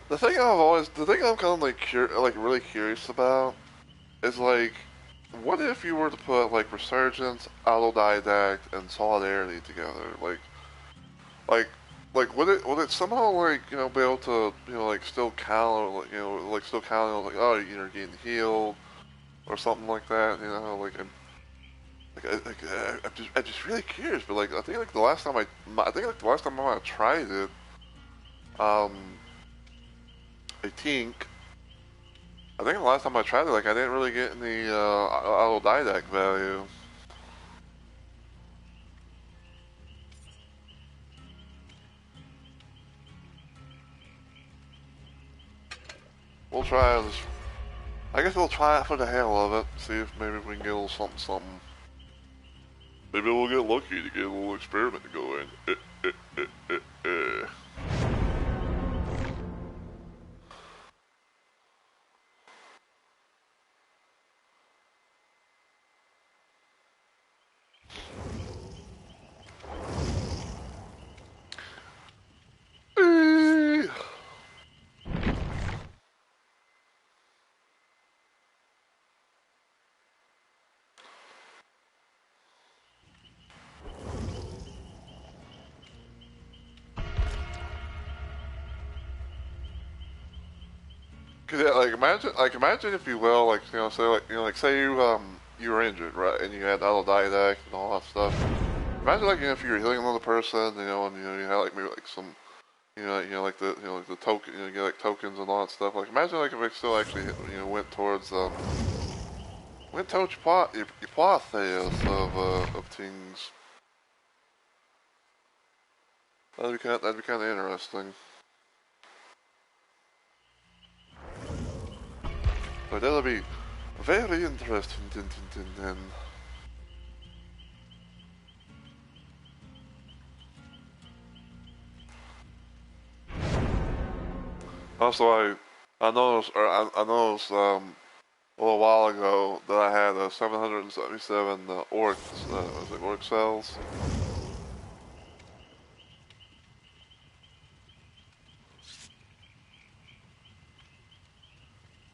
Speaker 1: The thing I'm kind of like really curious about is like, what if you were to put like Resurgence, Autodidact, and Solidarity together? Like, would it somehow like be able to like still count like still counting like oh you're getting healed or something like that? I'm just really curious. But like I think like the last time I might have tried it, I think. I think the last time I tried it, like I didn't really get any Autodidact value. We'll try this. I guess we'll try it for the hell of it. See if maybe we can get a little something. Maybe we'll get lucky to get a little experiment to go in. Cause yeah, imagine if you will, like say you were injured, right, and you had Autodidact and all that stuff. Imagine like if you were healing another person, and you had like maybe like some, like the token, you get like tokens and all that stuff. Like imagine like if it still actually went towards your process of things. That'd be kind of interesting. But that'll be very interesting. Also, I noticed a little while ago that I had 777 orc orc cells.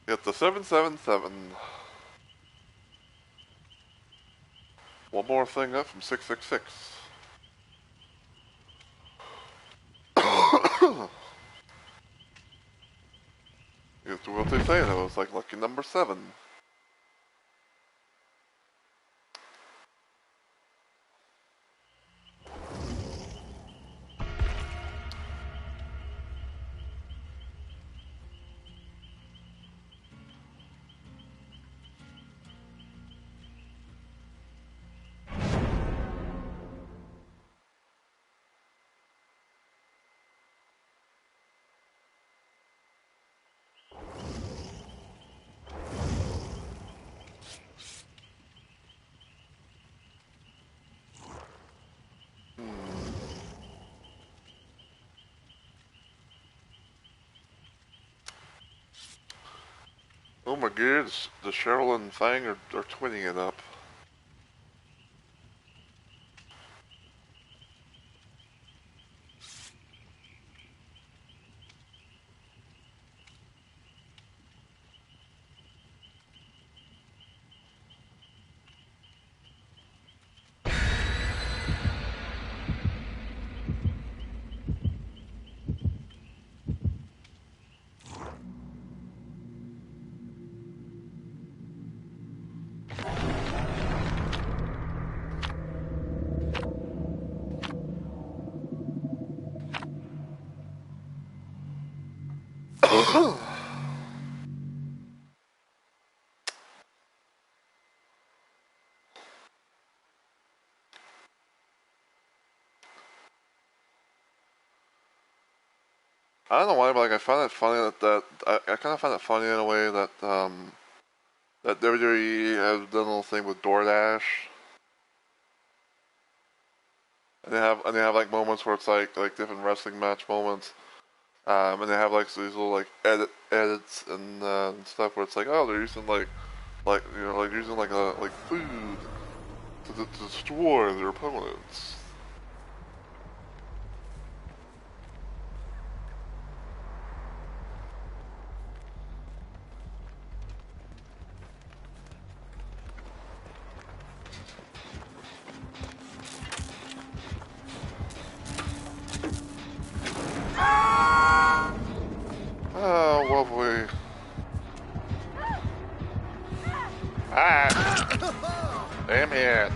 Speaker 1: Get the 777. One more thing up from 666. It's what they say, that was like lucky number 7. Oh my god, the Cheryl and Fang are twinning it up. I don't know why, but like I find it funny that I kind of find it funny in a way that that WWE has done a little thing with DoorDash, and they have like moments where it's like different wrestling match moments, and they have like these little like edits and stuff where it's like, oh, they're using like you know, like using like food to destroy their opponents. Oh, lovely. Ah! Damn it.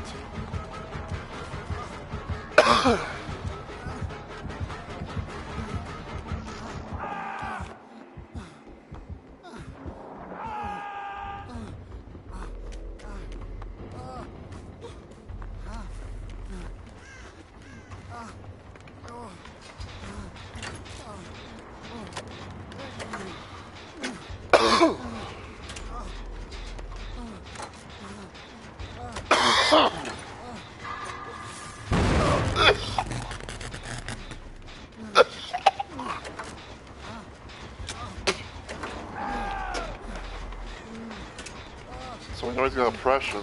Speaker 1: So we know he's got oppression.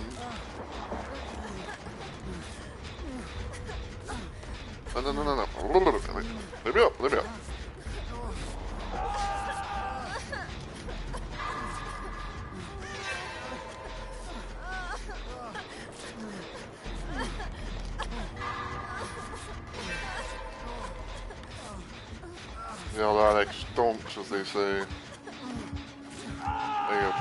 Speaker 1: No. Let me up. The automatic stomps, as they say. There you go.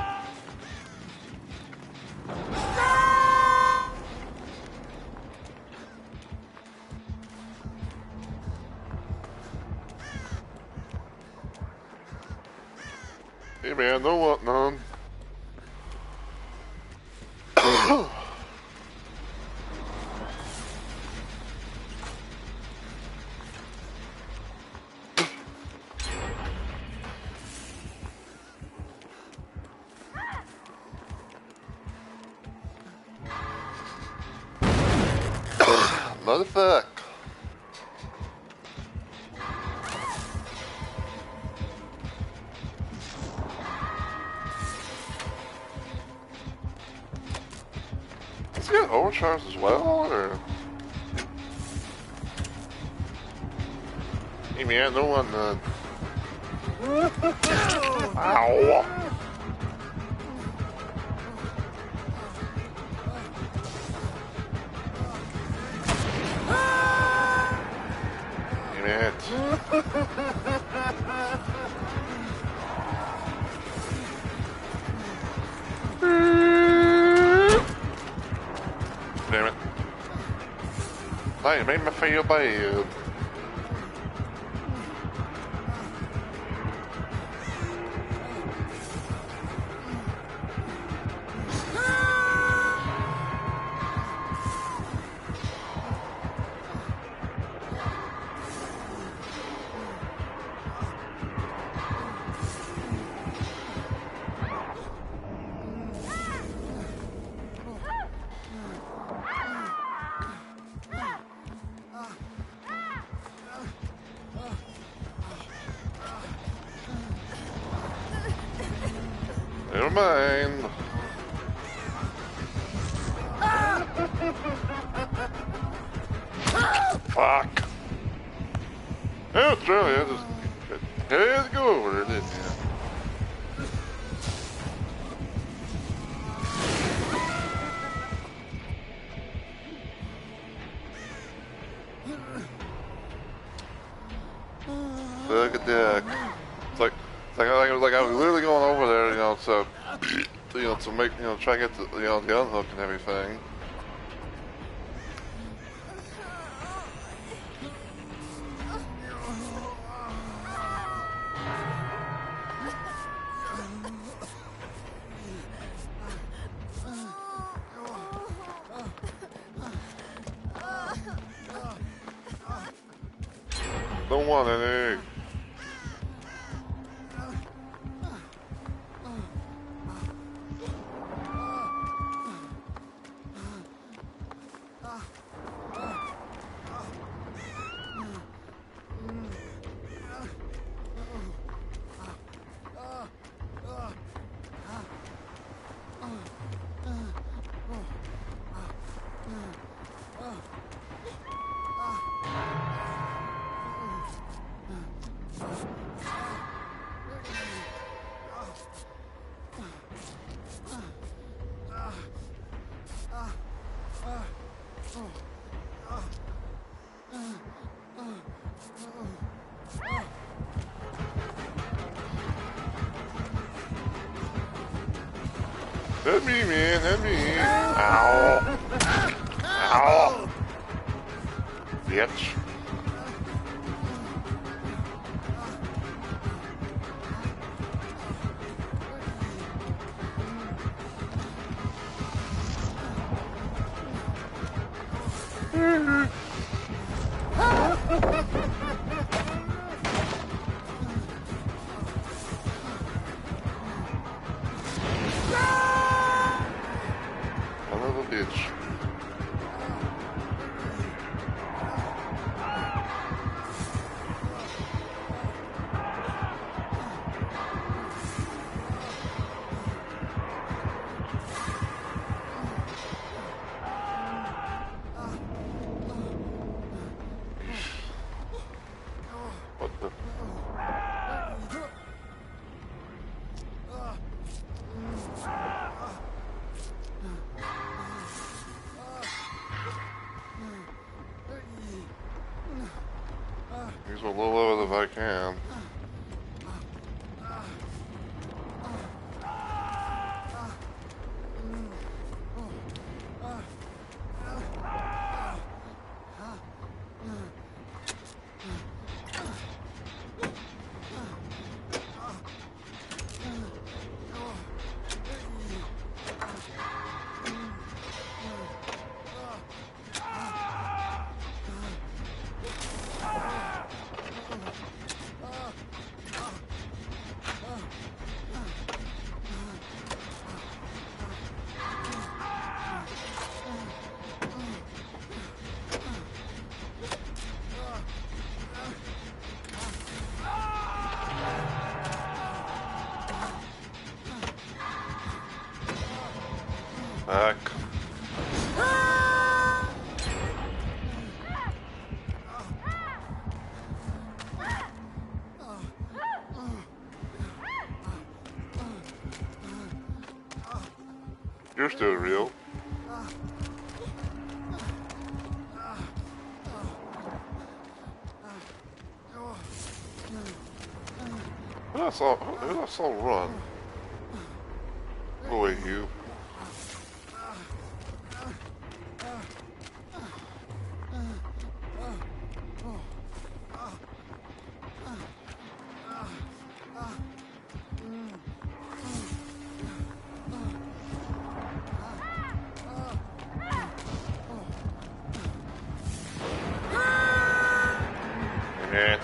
Speaker 1: Hey man, don't want none. Motherfuck. Is he getting overcharged as well, or? Hey man, no one, Ow! Damn it. Now you made me feel bad. Never mind. Fuck. Yeah, it's really, I just had to go over there, didn't you? Look at that. I was literally going over there, you know, to make, you know, try to get the, you know, the unhook and everything. Don't want any. Hit me, man, hit me. Ow. Ow. Bitch. Use a little of it if I can. Back. You're still real. Who I saw run? Go away, you. Yeah.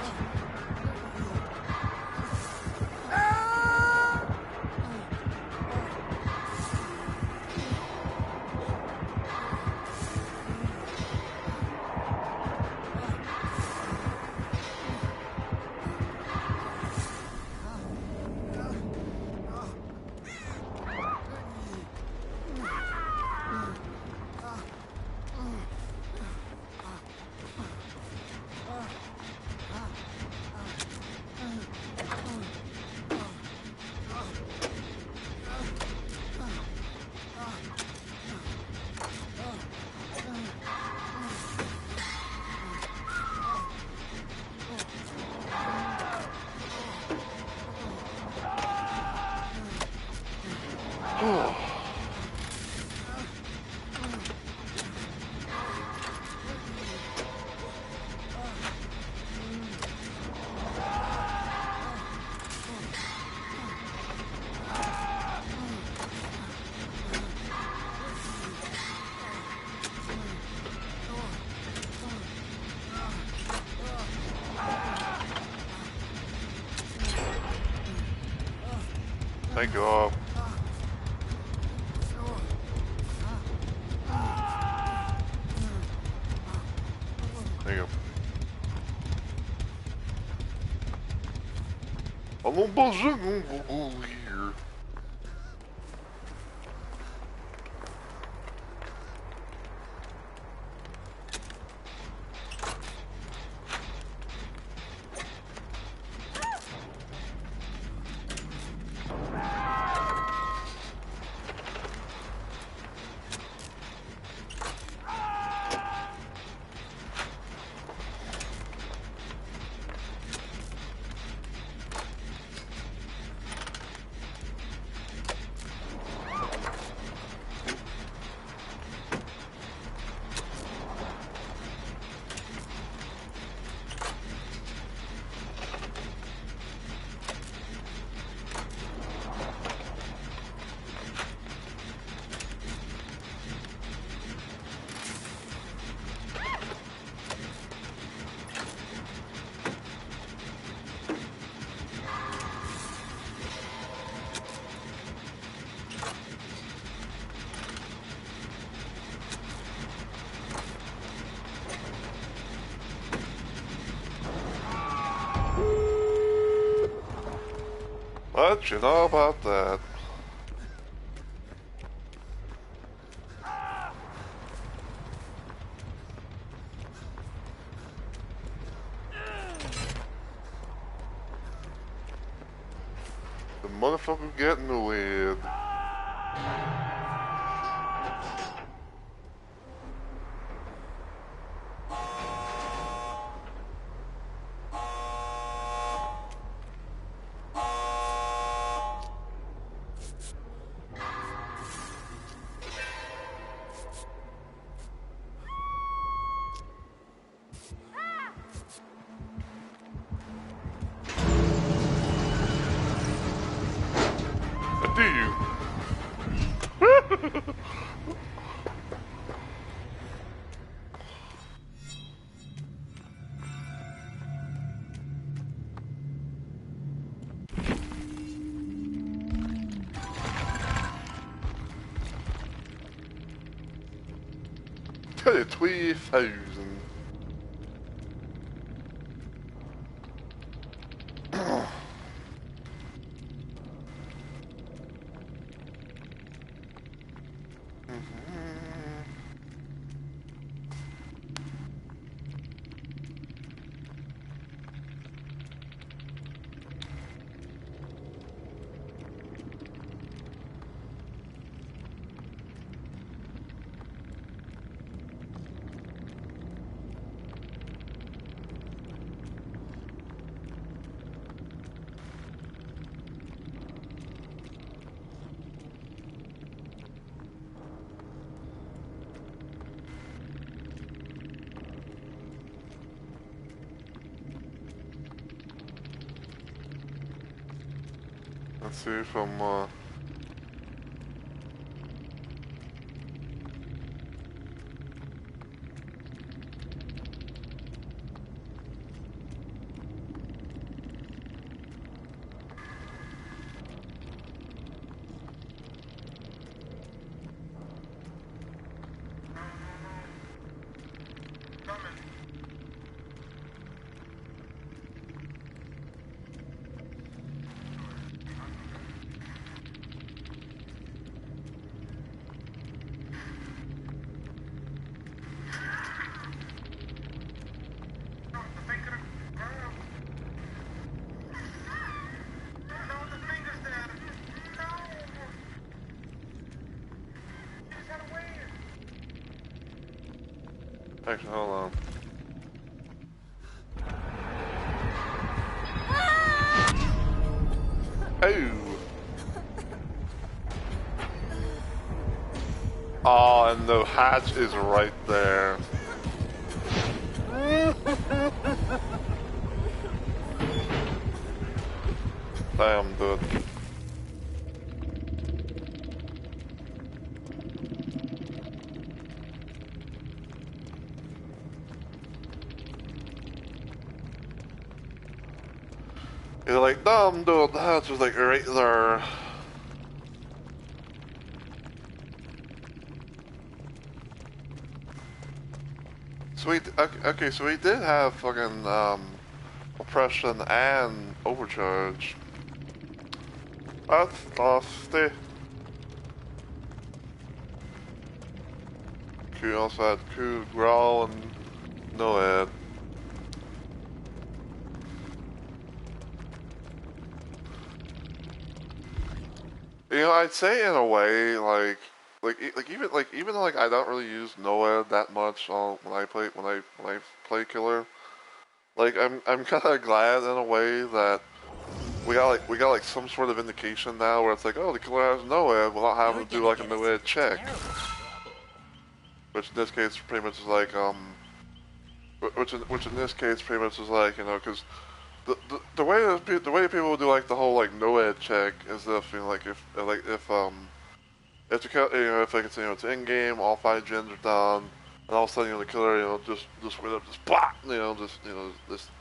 Speaker 1: Thank God. There you go. Allons manger un burger. What you know about that? The motherfucker getting the weird. Do you? Tell you 20,000. Let's see from actually, hold on. Oh! Oh, and the hatch is right there. Damn, dude. You're like, damn, dude, the hatch is like right there. Sweet. Okay, so we did have fucking oppression and overcharge. That's nasty. Q also had Q, Growl, and Noed. You know, I'd say in a way, even though like I don't really use Noed that much when I play killer, like I'm kind of glad in a way that we got like some sort of indication now where it's like, oh, the killer has Noed without having to do like a Noed check, which in this case pretty much is like which in this case pretty much is like, you know, because the way people do like the whole like Noed check is if, you know, like if if like it's, you know, it's in game, all 5 gens are down, and all of a sudden, you know, the killer, you know, just straight up just pop, you know, just, you know, just,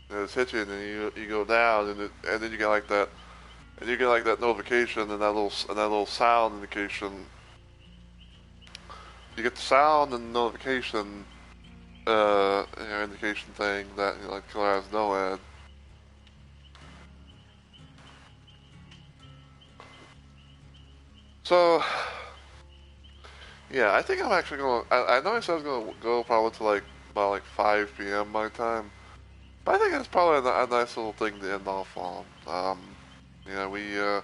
Speaker 1: you know, just hit you, and then you go down, and then you get like that, and you get like that notification and that little sound indication. You get the sound and notification, you know, indication thing that, you know, like the killer has Noed. So, yeah, I think I'm actually gonna. I know I said I was gonna go probably to like about like 5 p.m. my time, but I think it's probably a nice little thing to end off on. You know, you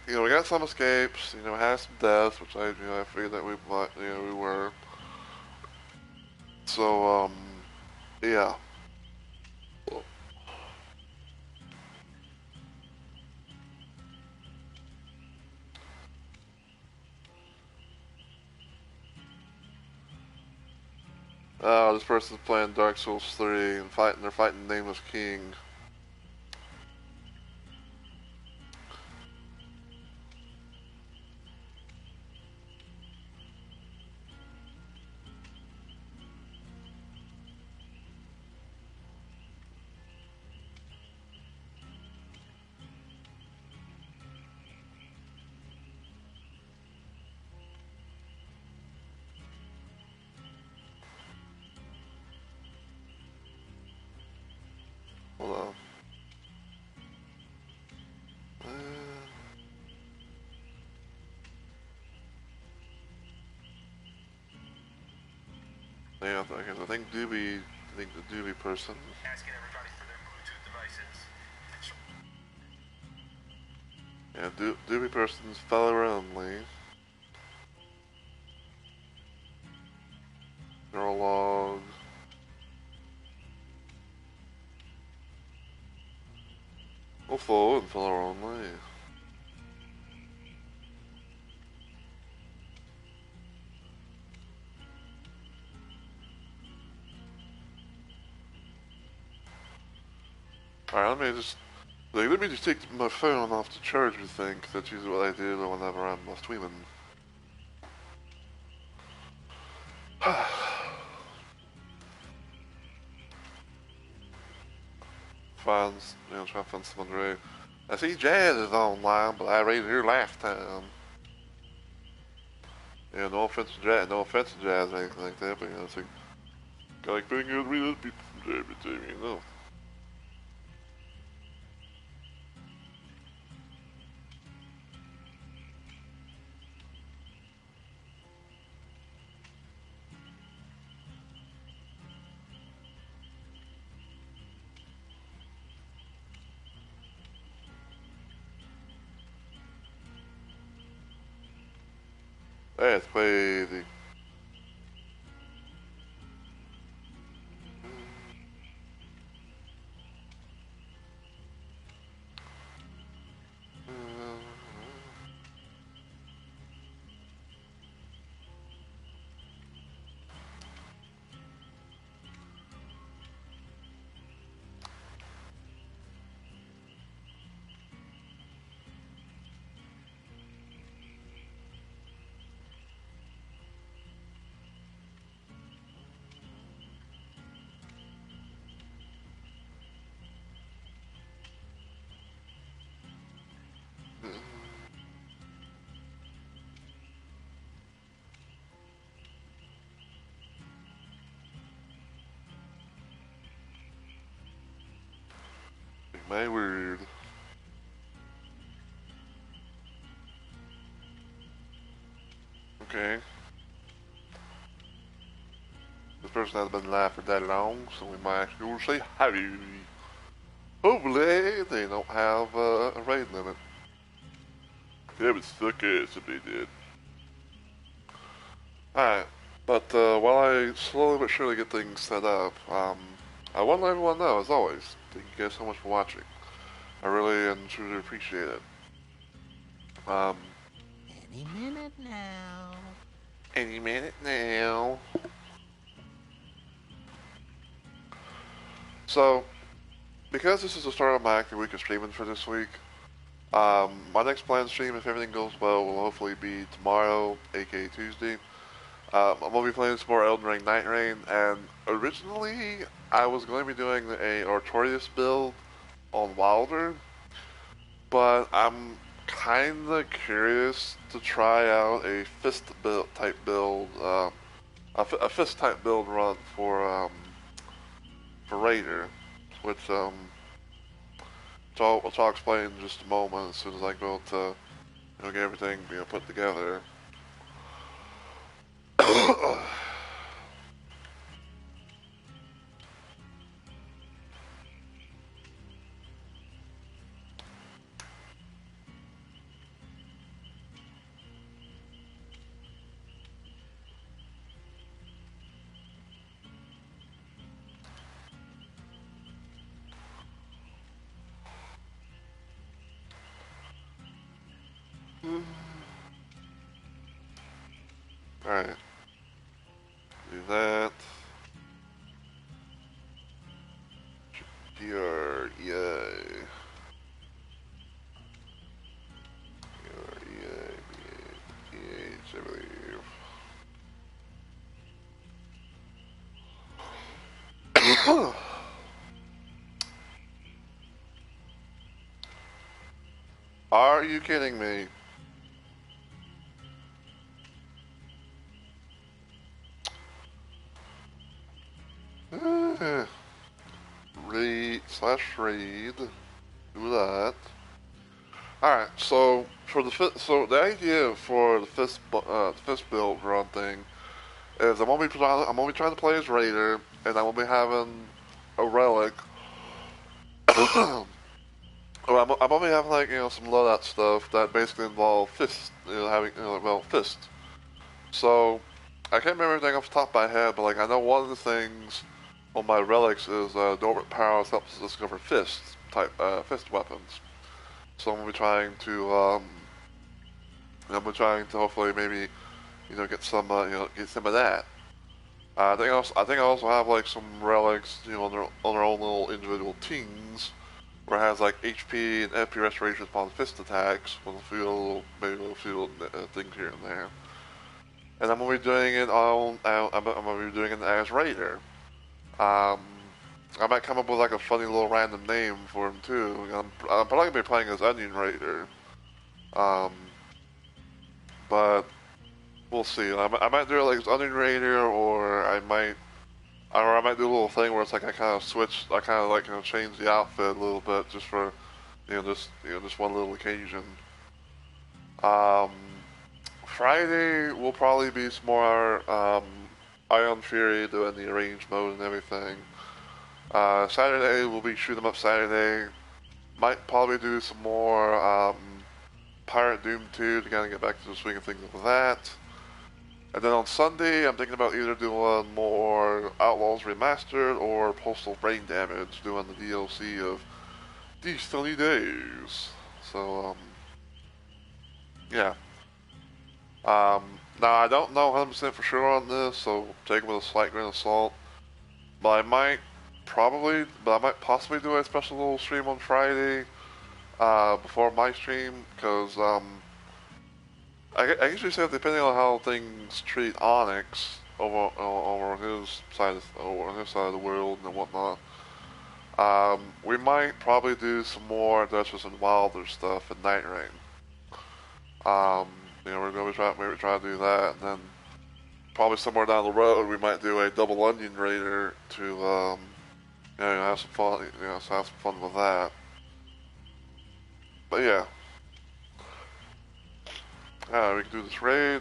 Speaker 1: know, we got some escapes. You know, we had some deaths, which I figured that we were. So, yeah. This person's playing Dark Souls 3 and they're fighting Nameless King. Hold on. Yeah, I think the Doobie person.
Speaker 5: Asking everybody for their Bluetooth devices.
Speaker 1: Yeah, Doobie person's feller only. Girl log. Full and feller only. Alright, let me Like, let me just take my phone off the charger thing, 'cause that's usually what I do whenever I'm streaming. Trying to find someone to. I see Jazz is online, but I raided her last time. Yeah, no offense to Jazz or anything like that, but you know, it's like, gotta like bring out real people from time to time, you know. That's crazy. My word. Okay. This person hasn't been live for that long, so we might actually go say howdy. Hopefully, they don't have a raid limit. That would suck ass if they did. Alright, but while I slowly but surely get things set up, I want to let everyone know, as always, thank you guys so much for watching. I really and truly appreciate it.
Speaker 2: Any minute now.
Speaker 1: Any minute now. So, because this is the start of my active week of streaming for this week, my next planned stream, if everything goes well, will hopefully be tomorrow, aka Tuesday. I'm going to be playing some more Elden Ring Night Rain, and originally I was going to be doing a Artorias build on Wilder, but I'm kind of curious to try out a fist build type build, a fist type build run for Raider, which I'll explain in just a moment as soon as I go to get everything put together. Alright. Do that. Here, yay. I believe. Are you kidding me? Raid. Do that. Alright, so for the idea for the fist build run thing is I'm gonna be trying to play as Raider, and I'm gonna be having a relic. I'm gonna be having like some loadout stuff that basically involve fist, fist. So I can't remember everything off the top of my head, but like I know one of the things on my relics is Dormant Powers helps us discover fist weapons. So I'm gonna be trying to hopefully maybe get some of that. I think I also have like some relics on their own little individual teams where it has like HP and FP restoration upon fist attacks. Maybe a little field things here and there. And I'm gonna be doing it on. I'm gonna be doing it as Raider. I might come up with like a funny little random name for him too. I'm probably gonna be playing as Onion Raider. But we'll see. I might do it like as Onion Raider, or I might do a little thing where it's like I kind of change the outfit a little bit just for, just one little occasion. Friday will probably be some more Ion Fury doing the arranged mode and everything. Saturday will be Shoot 'em Up Saturday. Might probably do some more Pirate Doom 2 to kind of get back to the swing of things with that. And then on Sunday, I'm thinking about either doing more Outlaws Remastered or Postal Brain Damage, doing the DLC of These Sunny Days. So, yeah. Now, I don't know 100% for sure on this, so take it with a slight grain of salt. But I might possibly do a special little stream on Friday before my stream, because I usually say, depending on how things treat Onyx over on his side of the world and whatnot, we might probably do some more Duchess and Wilder stuff in Night Rain. We're gonna try to do that, and then probably somewhere down the road we might do a double Onion Raider to have some fun. Have some fun with that. But yeah. We can do this raid.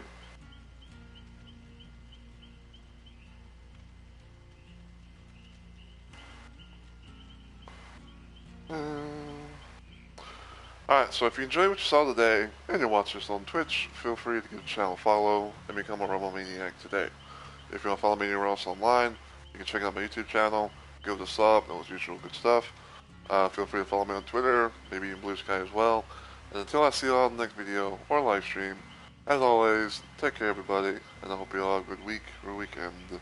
Speaker 1: Alright, so if you enjoyed what you saw today, and you're watching us on Twitch, feel free to give the channel a follow and become a Rumble Maniac today. If you want to follow me anywhere else online, you can check out my YouTube channel, give it a sub, and all this usual good stuff. Feel free to follow me on Twitter, maybe in Blue Sky as well. And until I see you all in the next video or live stream, as always, take care everybody, and I hope you all have a good week or weekend.